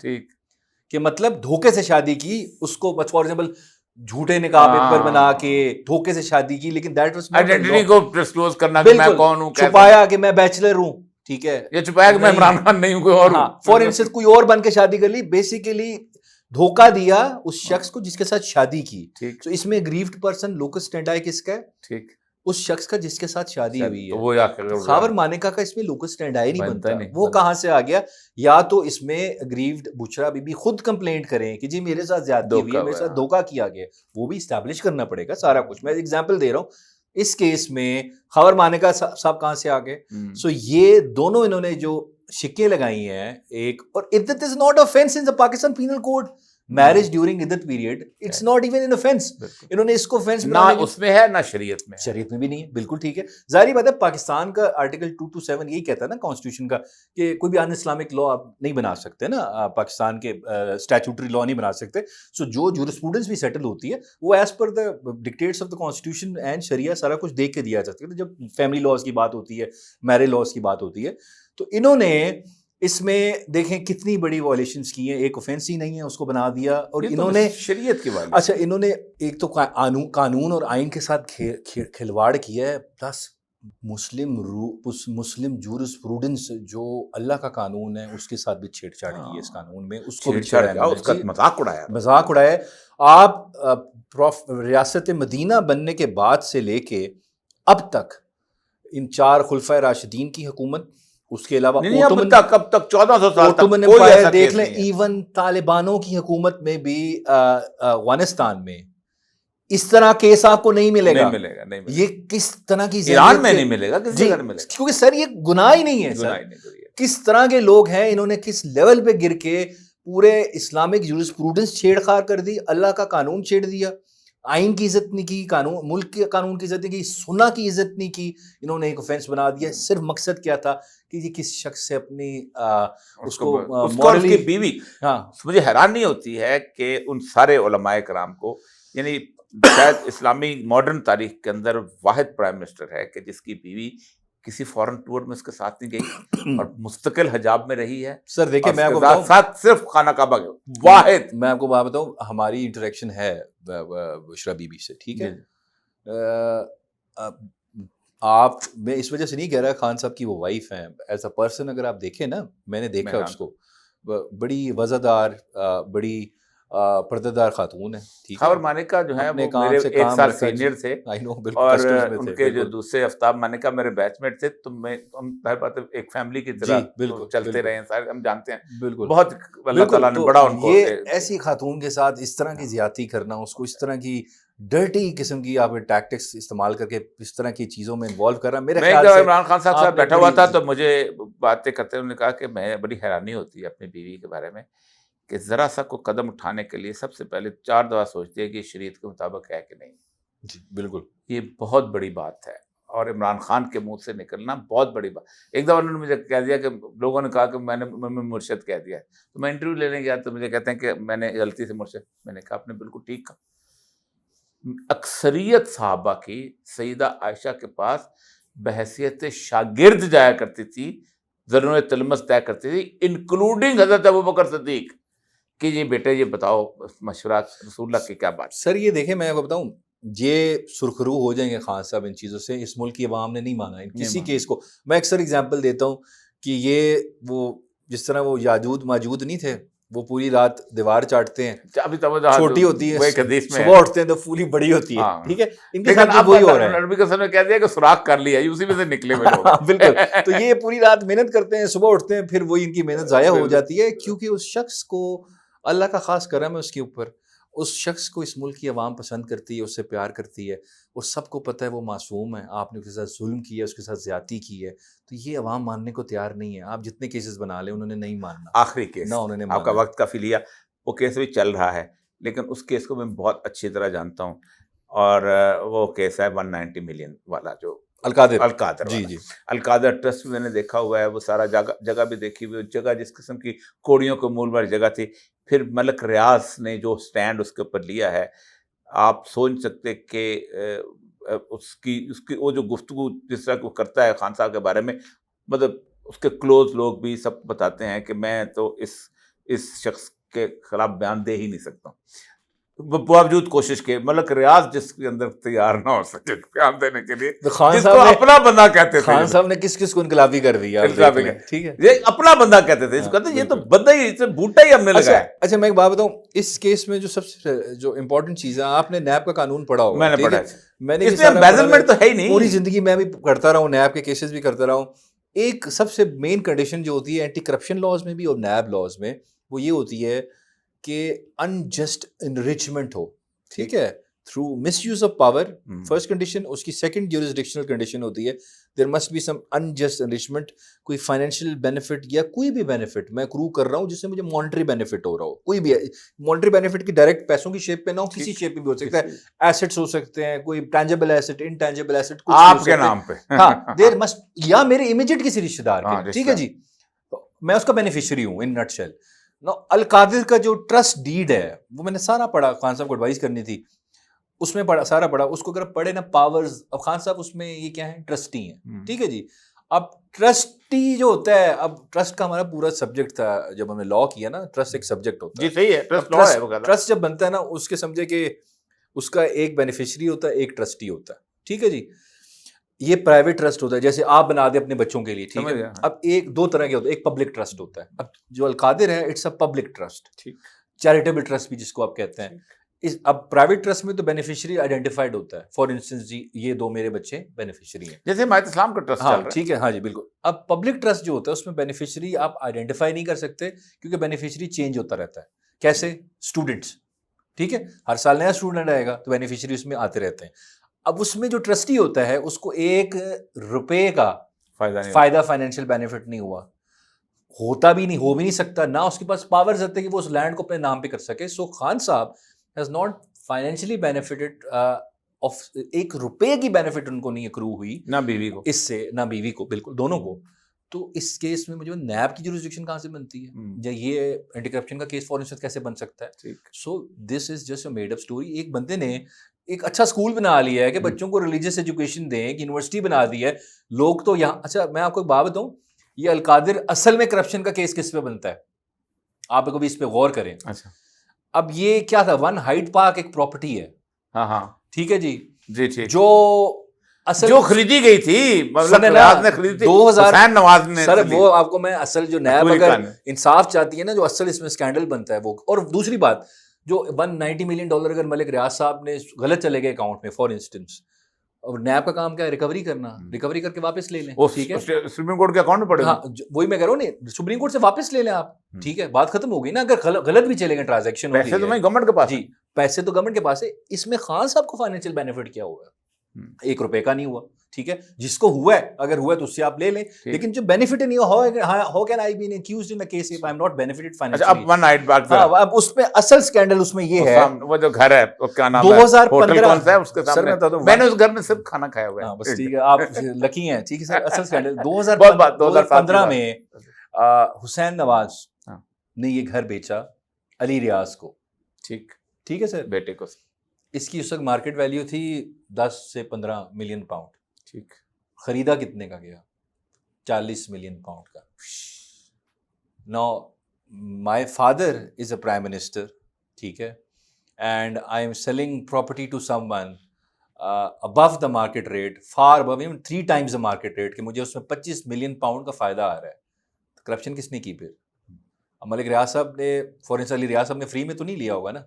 کہ مطلب دھوکے سے شادی کی. اس کو فار ایگزامپل جھوٹے نکاح پیپر بنا کے دھوکے سے شادی کی, لیکن دیٹ واز آئیڈینٹی کو ڈسکلوز کرنا کہ میں کون ہوں, چھپایا کہ میں بیچلر ہوں, ٹھیک ہے, یہ چھپایا کہ میں عمران خان نہیں ہوں کوئی اور ہوں. فار انسٹنس کوئی اور بن کے شادی کر لی, بیسیکلی دھوکہ دیا اس شخص کو جس کے ساتھ شادی کی. تو اس میں گریفڈ پرسن لوکس اسٹینڈائی کس کا ہے, ٹھیک, اس شخص کا جس کے ساتھ شادی ہوئی ہے. خاور مانیکا کا اس میں لوکس اسٹینڈائی نہیں بنتا. وہ کہاں سے آ گیا؟ یا تو اس میں گریفڈ بچرا بی بی خود کمپلینٹ کریں کہ جی میرے ساتھ زیادتی ہوئی ہے, میرے ساتھ دھوکہ کیا گیا, وہ بھی اسٹیبلش کرنا پڑے گا سارا کچھ. میں ایگزامپل دے رہا ہوں. اس کیس میں خاور مانیکا صاحب کہاں سے آ گئے؟ سو یہ دونوں انہوں نے جو شکیں لگائی ہیں, ایک, اور iddat is not offense in the Pakistan penal code. Marriage during iddat period it's not even an offense. انہوں نے اس کو offense نہ اس میں ہے نہ شریعت میں, شریعت میں بھی نہیں ہے, بالکل ٹھیک ہے. ظاہری بات ہے پاکستان کا آرٹیکل 227 یہی کہتا ہے نا کانسٹیٹیوشن کا, کہ کوئی بھی ان اسلامک لا آپ نہیں بنا سکتے نا, پاکستان کے اسٹیچوٹری لا نہیں بنا سکتے. سو جو جورسپروڈنس بھی سیٹل ہوتی ہے وہ as per the dictates of the constitution and sharia سارا کچھ دیکھ کے دیا جاتا ہے. جب فیملی لاز کی بات ہوتی ہے, میرج لاز کی بات ہوتی ہے, تو انہوں نے اس میں دیکھیں کتنی بڑی وائلیشنز کی ہیں. ایک offense ہی نہیں ہے اس کو بنا دیا, اور انہوں نے شریعت کی بات, اچھا انہوں نے ایک تو قانون اور آئین کے ساتھ کھلواڑ کیا ہے, پلس مسلم جورسپروڈنس جو اللہ کا قانون ہے اس کے ساتھ بھی چھیڑ چھاڑ کی ہے. اس قانون میں اس کو بھی مذاق اڑایا. آپ ریاست مدینہ بننے کے بعد سے لے کے اب تک ان 4 خلفائے راشدین کی حکومت, اس کے علاوہ کب تک 1400 سال تک کوئی ایسا دیکھ لیں, ایون طالبانوں کی حکومت میں بھی افغانستان میں اس طرح کیس آپ کو نہیں ملے گا. یہ کس طرح کی ایران میں نہیں ملے گا, کیونکہ سر یہ گناہ ہی نہیں ہے سر. کس طرح کے لوگ ہیں, انہوں نے کس لیول پہ گر کے پورے اسلامک جورسپروڈنس چھیڑ خاڑ کر دی, اللہ کا قانون چھیڑ دیا, آئین کی عزت نہیں کی, قانون ملک کے قانون کی عزت نہیں کی, سنہ کی عزت نہیں کی. انہوں نے ایک offense بنا دیا. صرف مقصد کیا تھا کہ یہ کس شخص سے اپنی اس کی بیوی. ہاں مجھے حیرانی ہوتی ہے کہ ان سارے علماء کرام کو, یعنی شاید اسلامی ماڈرن تاریخ کے اندر واحد پرائم منسٹر ہے کہ جس کی بیوی کسی فورن ٹور میں اس کے ساتھ نہیں گئی اور مستقل حجاب میں رہی ہے. سر دیکھیں میں آپ کو بتاؤں, ساتھ صرف خانہ کعبہ گئے واحد. میں آپ کو بات بتاؤں, ہماری انٹریکشن ہے بشرا بی بی سے, ٹھیک ہے. آپ, میں اس وجہ سے نہیں کہہ رہا خان صاحب کی وہ وائف ہیں, ایز اے پرسن اگر آپ دیکھیں نا, میں نے دیکھا اس کو, بڑی وزادار, بڑی پردہ دار خاتون ہے. خاور مانیکا جو ہے وہ میرے 1 سال سینئر تھے, اور ان کے جو دوسرے آفتاب مانیکا میرے بیچ میٹ تھے. تو ہم ہر بات ایک فیملی کی طرح چلتے رہے ہیں, سارے ہم جانتے ہیں. بالکل, بہت اللہ تعالیٰ نے بڑا ان کو. یہ ایسی خاتون کے ساتھ اس طرح کی زیادتی کرنا, اس کو اس طرح کی ڈرٹی قسم کی آپ ٹیکٹکس استعمال کر کے اس طرح کی چیزوں میں انوالو کر رہا. میرے خیال سے عمران خان صاحب بیٹھا ہوا تھا تو مجھے باتیں کرتے انہوں نے کہا کہ میں بڑی حیرانی ہوتی ہے اپنی بیوی کے بارے میں کہ ذرا سا کو قدم اٹھانے کے لیے سب سے پہلے 4 دفعہ سوچتی ہے کہ شریعت کے مطابق ہے کہ نہیں. جی بالکل, یہ بہت بڑی بات ہے, اور عمران خان کے منہ سے نکلنا بہت بڑی بات. ایک دفعہ انہوں نے مجھے کہہ دیا کہ لوگوں نے کہا کہ میں نے مرشد کہہ دیا ہے, تو میں انٹرویو لینے گیا تو مجھے کہتے ہیں کہ میں نے غلطی سے مرشد. میں نے کہا آپ نے بالکل ٹھیک کہا. اکثریت صحابہ کی سیدہ عائشہ کے پاس بحیثیت شاگرد جایا کرتی تھی، ضرورت تلمس طے کرتی تھی، انکلوڈنگ حضرت ابوبکر صدیق، کہ یہ بیٹے یہ بتاؤ مشورات رسول اللہ کی کیا بات. سر یہ دیکھیں میں آپ کو بتاؤں، یہ سرخرو ہو جائیں گے خان صاحب ان چیزوں سے، اس ملک کی عوام نے نہیں مانا کسی کیس کو. میں اکثر اگزامپل دیتا ہوں کہ یہ وہ جس طرح وہ یاجود ماجود نہیں تھے، وہ پوری رات دیوار چاٹتے ہیں، ابھی چھوٹی ہوتی ہے، حدیث میں صبح اٹھتے ہیں تو پوری بڑی ہوتی ہے. ٹھیک ہے، ان کے ساتھ اب وہی ہو رہا ہے. نبی کے نے کہہ دیا کہ سوراخ کر لیا، اسی میں سے نکلے ہوئے لوگ. بالکل. تو یہ پوری رات محنت کرتے ہیں، صبح اٹھتے ہیں، پھر وہی ان کی محنت ضائع ہو جاتی ہے، کیونکہ اس شخص کو اللہ کا خاص کرم ہے اس کے اوپر. اس شخص کو اس ملک کی عوام پسند کرتی ہے، اس سے پیار کرتی ہے، اور سب کو پتہ ہے وہ معصوم ہے، آپ نے اس کے ساتھ ظلم کیا، اس کے ساتھ زیادتی کی ہے، تو یہ عوام ماننے کو تیار نہیں ہے. آپ جتنے کیسز بنا لیں انہوں نے نہیں ماننا. آخری کیس نہ انہوں نے آپ کا وقت کافی لیا، وہ کیس بھی چل رہا ہے، لیکن اس کیس کو میں بہت اچھی طرح جانتا ہوں، اور وہ کیس ہے 190 ملین والا، جو القادر جی والا. جی القادر ٹرسٹ میں نے دیکھا ہوا ہے، وہ سارا جگہ بھی دیکھی ہوئی، جگہ جس قسم کی کوڑیوں کو مول والی جگہ تھی. پھر ملک ریاض نے جو سٹینڈ اس کے اوپر لیا ہے، آپ سوچ سکتے کہ اس کی وہ جو گفتگو جس طرح وہ کرتا ہے خان صاحب کے بارے میں، مطلب اس کے کلوز لوگ بھی سب بتاتے ہیں کہ میں تو اس شخص کے خلاف بیان دے ہی نہیں سکتا ہوں، باوجود کوشش کے. ملک ریاض جس کے اندر تیار نہ ہو سکے بیان دینے کے لیے، جس کو اپنا بندہ کہتے تھے. خان صاحب نے کس کو انقلابی کر دیا، ٹھیک ہے، یہ اپنا بندہ کہتے تھے، اس کو کہتے ہیں یہ تو بندہ ہی، بوٹا ہی ہم نے لگایا. اچھا میں ایک بات بتاؤں، اس کیس میں جو سب سے جو امپورٹنٹ چیز ہے، آپ نے نیب کا قانون پڑھا ہوگا. میں نے پڑھا ہے، میں نے اس میں embezzlement تو ہے ہی نہیں. پوری زندگی میں بھی کرتا رہا ہوں، نیب کے کیسز بھی کرتا رہا ہوں. ایک سب سے مین کنڈیشن جو ہوتی ہے اینٹی کرپشن لاز میں بھی اور نیب لاز میں، وہ یہ ہوتی ہے کہ انجسٹ انریچمنٹ ہو. ٹھیک ہے، through misuse of power, first condition. اس کی سیکنڈ جیورسڈکشنل کنڈیشن ہوتی ہے there must be some unjust enrichment, کوئی فائنینشیل بینیفٹ یا کوئی بھی بینیفٹ میں اکرو کر رہا ہوں جس سے مجھے مانیٹری بینیفٹ ہو رہا ہو. کوئی بھی مانیٹری بینیفٹ کی ڈائریکٹ پیسوں کی شیپ پہ نہ ہو، کسی شیپ پہ بھی ہو سکتا ہے. ایسٹس ہو سکتے ہیں، کوئی ٹینجیبل ایسٹ، انٹینجیبل ایسٹ، آپ کے نام پہ، ہاں دیر مسٹ، یا میرے امیجیٹ کسی رشتہ دار کے. ٹھیک ہے جی، میں اس کا بینیفیشری ہوں ان نٹ شیل. القادر کا جو ٹرسٹ ڈیڈ ہے وہ میں نے سارا پڑھا، خان صاحب کو ایڈوائز کرنی تھی، اس میں پڑھا، سارا پڑھا. اس کو اگر پڑھے نا پاورز، اب خان صاحب اس میں یہ کیا ہے، ٹرسٹی ہیں. ٹھیک ہے جی. اب ٹرسٹی جو ہوتا ہے، اب ٹرسٹ کا ہمارا پورا سبجیکٹ تھا جب ہم نے لا کیا نا، ٹرسٹ ایک سبجیکٹ ہوتا ہے. جی صحیح ہے. ٹرسٹ جب بنتا ہے نا، اس کے سمجھے کہ اس کا ایک بینیفیشری ہوتا ہے، ایک ٹرسٹی ہوتا ہے. ٹھیک ہے جی. یہ پرائیویٹ ٹرسٹ ہوتا ہے، جیسے آپ بنا دیں اپنے بچوں کے لیے. ٹھیک ہے. اب ایک دو طرح کے ہوتے ہیں، ایک پبلک ٹرسٹ ہوتا ہے. اب جو القادر ہے it's a public trust, charitable trust بھی جس کو آپ کہتے ہیں. اب پرائیویٹ ٹرسٹ میں تو بینیفیشری آئیڈینٹیفائڈ ہوتا ہے، فار انسٹنس جی یہ دو میرے بچے بینیفیشری ہیں، جیسے ہمارے اسلام کا ٹرسٹ چل رہا ہے. ٹھیک ہے، ہاں جی بالکل. اب پبلک ٹرسٹ جو ہوتا ہے اس میں بینیفیشری آپ آئیڈینٹیفائی نہیں کر سکتے، کیونکہ بینیفیشری چینج ہوتا رہتا ہے. کیسے؟ اسٹوڈنٹس. ٹھیک ہے، ہر سال نیا اسٹوڈنٹ آئے گا تو بینیفیشری اس میں آتے رہتے ہیں. اب اس میں جو ٹرسٹی ہوتا ہے اس کو ایک روپے کا فائدہ فائنینشیل بینیفٹ نہیں ہوا، ہوتا بھی نہیں، ہو بھی نہیں سکتا، نہ اس کے پاس پاورز ہوتے کہ وہ اس لینڈ کو اپنے نام پہ کر سکے. سو خان صاحب has not financially benefited of, ایک روپے کی بینیفٹ ان کو نہیں اکرو ہوئی، نہ بیوی کو، اس سے نہ بیوی کو، بالکل دونوں کو. تو اس کیس میں مجھے نیب کی جورسڈکشن کہاں سے بنتی ہے، یا یہ اینٹی کرپشن کا کیس فار انسٹنس کیسے بن سکتا ہے؟ So this is just a made up story. ایک بندے نے ایک اچھا اسکول بنا لیا ہے کہ بچوں کو ریلیجیس ایجوکیشن دیں، ایک یونیورسٹی بنا دی ہے. لوگ تو یہاں، اچھا میں آپ کو ایک بات بتاؤں، یہ القادر اصل میں کرپشن کا کیس کس پہ بنتا ہے، آپ کبھی اس پہ غور کریں. اچھا اب یہ کیا تھا، ون ہائیڈ پارک ایک پراپرٹی ہے. ہاں ٹھیک ہے جی. جی ٹھیک. جو اصل جو خریدی گئی تھی، ریاض نے خریدی تھی، 2000 حسین نواز نے. سر وہ آپ کو میں اصل جو نیب اگر انصاف چاہتی ہے نا، جو اصل اس میں اسکینڈل بنتا ہے وہ. اور دوسری بات، جو 190 ملین ڈالر اگر ملک ریاض صاحب نے غلط چلے گئے اکاؤنٹ میں فار انسٹنس، اور نیب کا کام کیا ہے، ریکوری کرنا، ریکوری کر کے واپس لے لیں. ٹھیک ہے، سپریم کورٹ کے اکاؤنٹ میں پڑے. ہاں وہی میں کہہ رہا ہوں، نہیں سپریم کورٹ سے واپس لے لیں آپ. ٹھیک ہے، بات ختم ہو گئی نا. اگر غلط بھی چلے گئے ٹرانزیکشن، پیسے تو گورنمنٹ کے پاس، جی پیسے تو گورنمنٹ کے پاس ہے. اس میں خان صاحب کو فائنینشیل بینیفٹ کیا ہوا ہے؟ ایک روپے کا نہیں ہوا. ٹھیک ہے، جس کو ہوا ہے اگر ہوا ہے تو اس سے آپ لے لیں، لیکن جو بینیفٹ نہیں ہوا، who can I been accused in the case if I am not benefited financially. اب ون نائٹ بات، اب اس میں اصل سکینڈل اس میں یہ ہے، وہ جو گھر ہے وہ کیا نام ہے، 2015 کون سا ہے اس کے سامنے، میں نے اس گھر میں صرف کھانا کھایا ہوا ہے. بس ٹھیک ہے، آپ لکی ہیں. ٹھیک ہے سر، اصل سکینڈل 2015 میں حسین نواز نے یہ گھر بیچا علی ریاض کو. ٹھیک ہے سر، بیٹے کو. اس کی اس وقت مارکیٹ ویلیو تھی 10 سے 15 ملین پاؤنڈ. ٹھیک. خریدا کتنے کا گیا؟ 40 ملین پاؤنڈ کا. Now my father is a prime minister, ٹھیک ہے, and I am selling property to someone above the market rate, far above, even 3 times the market rate, کہ مجھے اس میں 25 ملین پاؤنڈ کا فائدہ آ رہا ہے. کرپشن کس نے کی پھر؟ ملک ریاض صاحب نے, فورن علی ریاض صاحب نے فری میں تو نہیں لیا ہوگا نا.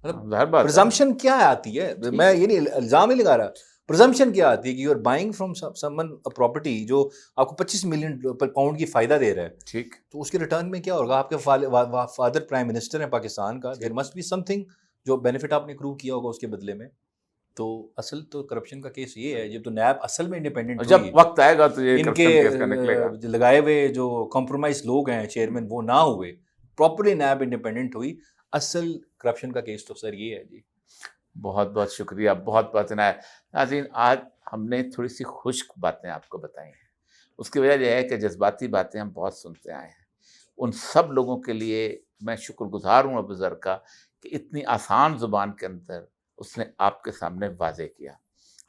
مطلب پرزمپشن کیا آتی ہے, میں یہ نہیں الزام نہیں لگا رہا, پرزمپشن کیا آتی ہے کہ you are buying from someone property جو آپ کو 25 ملین پاؤنڈ کی فائدہ دے رہا ہے, ٹھیک, تو اس کے ریٹرن میں کیا ہوگا؟ آپ کے فادر پرائم منسٹر ہیں پاکستان کا, there must be something جو بینیفٹ آپ نے اکرو کیا ہوگا اس کے بدلے میں. تو اصل تو کرپشن کا کیس یہ ہے, جب تو نیب اصل میں انڈیپینڈنٹ, جب وقت آئے گا تو یہ ان کے لگائے ہوئے جو کمپرومائز لوگ ہیں چیئرمین وہ نہ ہوئے, پراپرلی نیب انڈیپینڈنٹ ہوئی, اصل کرپشن کا کیس تو سر یہ ہے جی. بہت بہت شکریہ, بہت بہت عنایت. ناظرین, آج ہم نے تھوڑی سی خشک باتیں آپ کو بتائی ہیں. اس کی وجہ یہ ہے کہ جذباتی باتیں ہم بہت سنتے آئے ہیں. ان سب لوگوں کے لیے میں شکر گزار ہوں ابو ذر کا کہ اتنی آسان زبان کے اندر اس نے آپ کے سامنے واضح کیا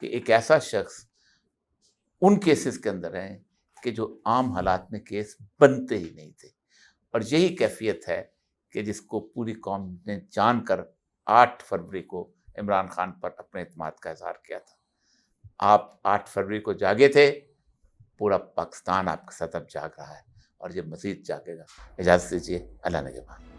کہ ایک ایسا شخص ان کیسز کے اندر ہیں کہ جو عام حالات میں کیس بنتے ہی نہیں تھے. اور یہی کیفیت ہے کہ جس کو پوری قوم نے جان کر 8 فروری کو عمران خان پر اپنے اعتماد کا اظہار کیا تھا. آپ 8 فروری کو جاگے تھے, پورا پاکستان آپ کے ساتھ اب جاگ رہا ہے اور یہ مزید جاگے گا. اجازت دیجیے, اللہ نگہبان.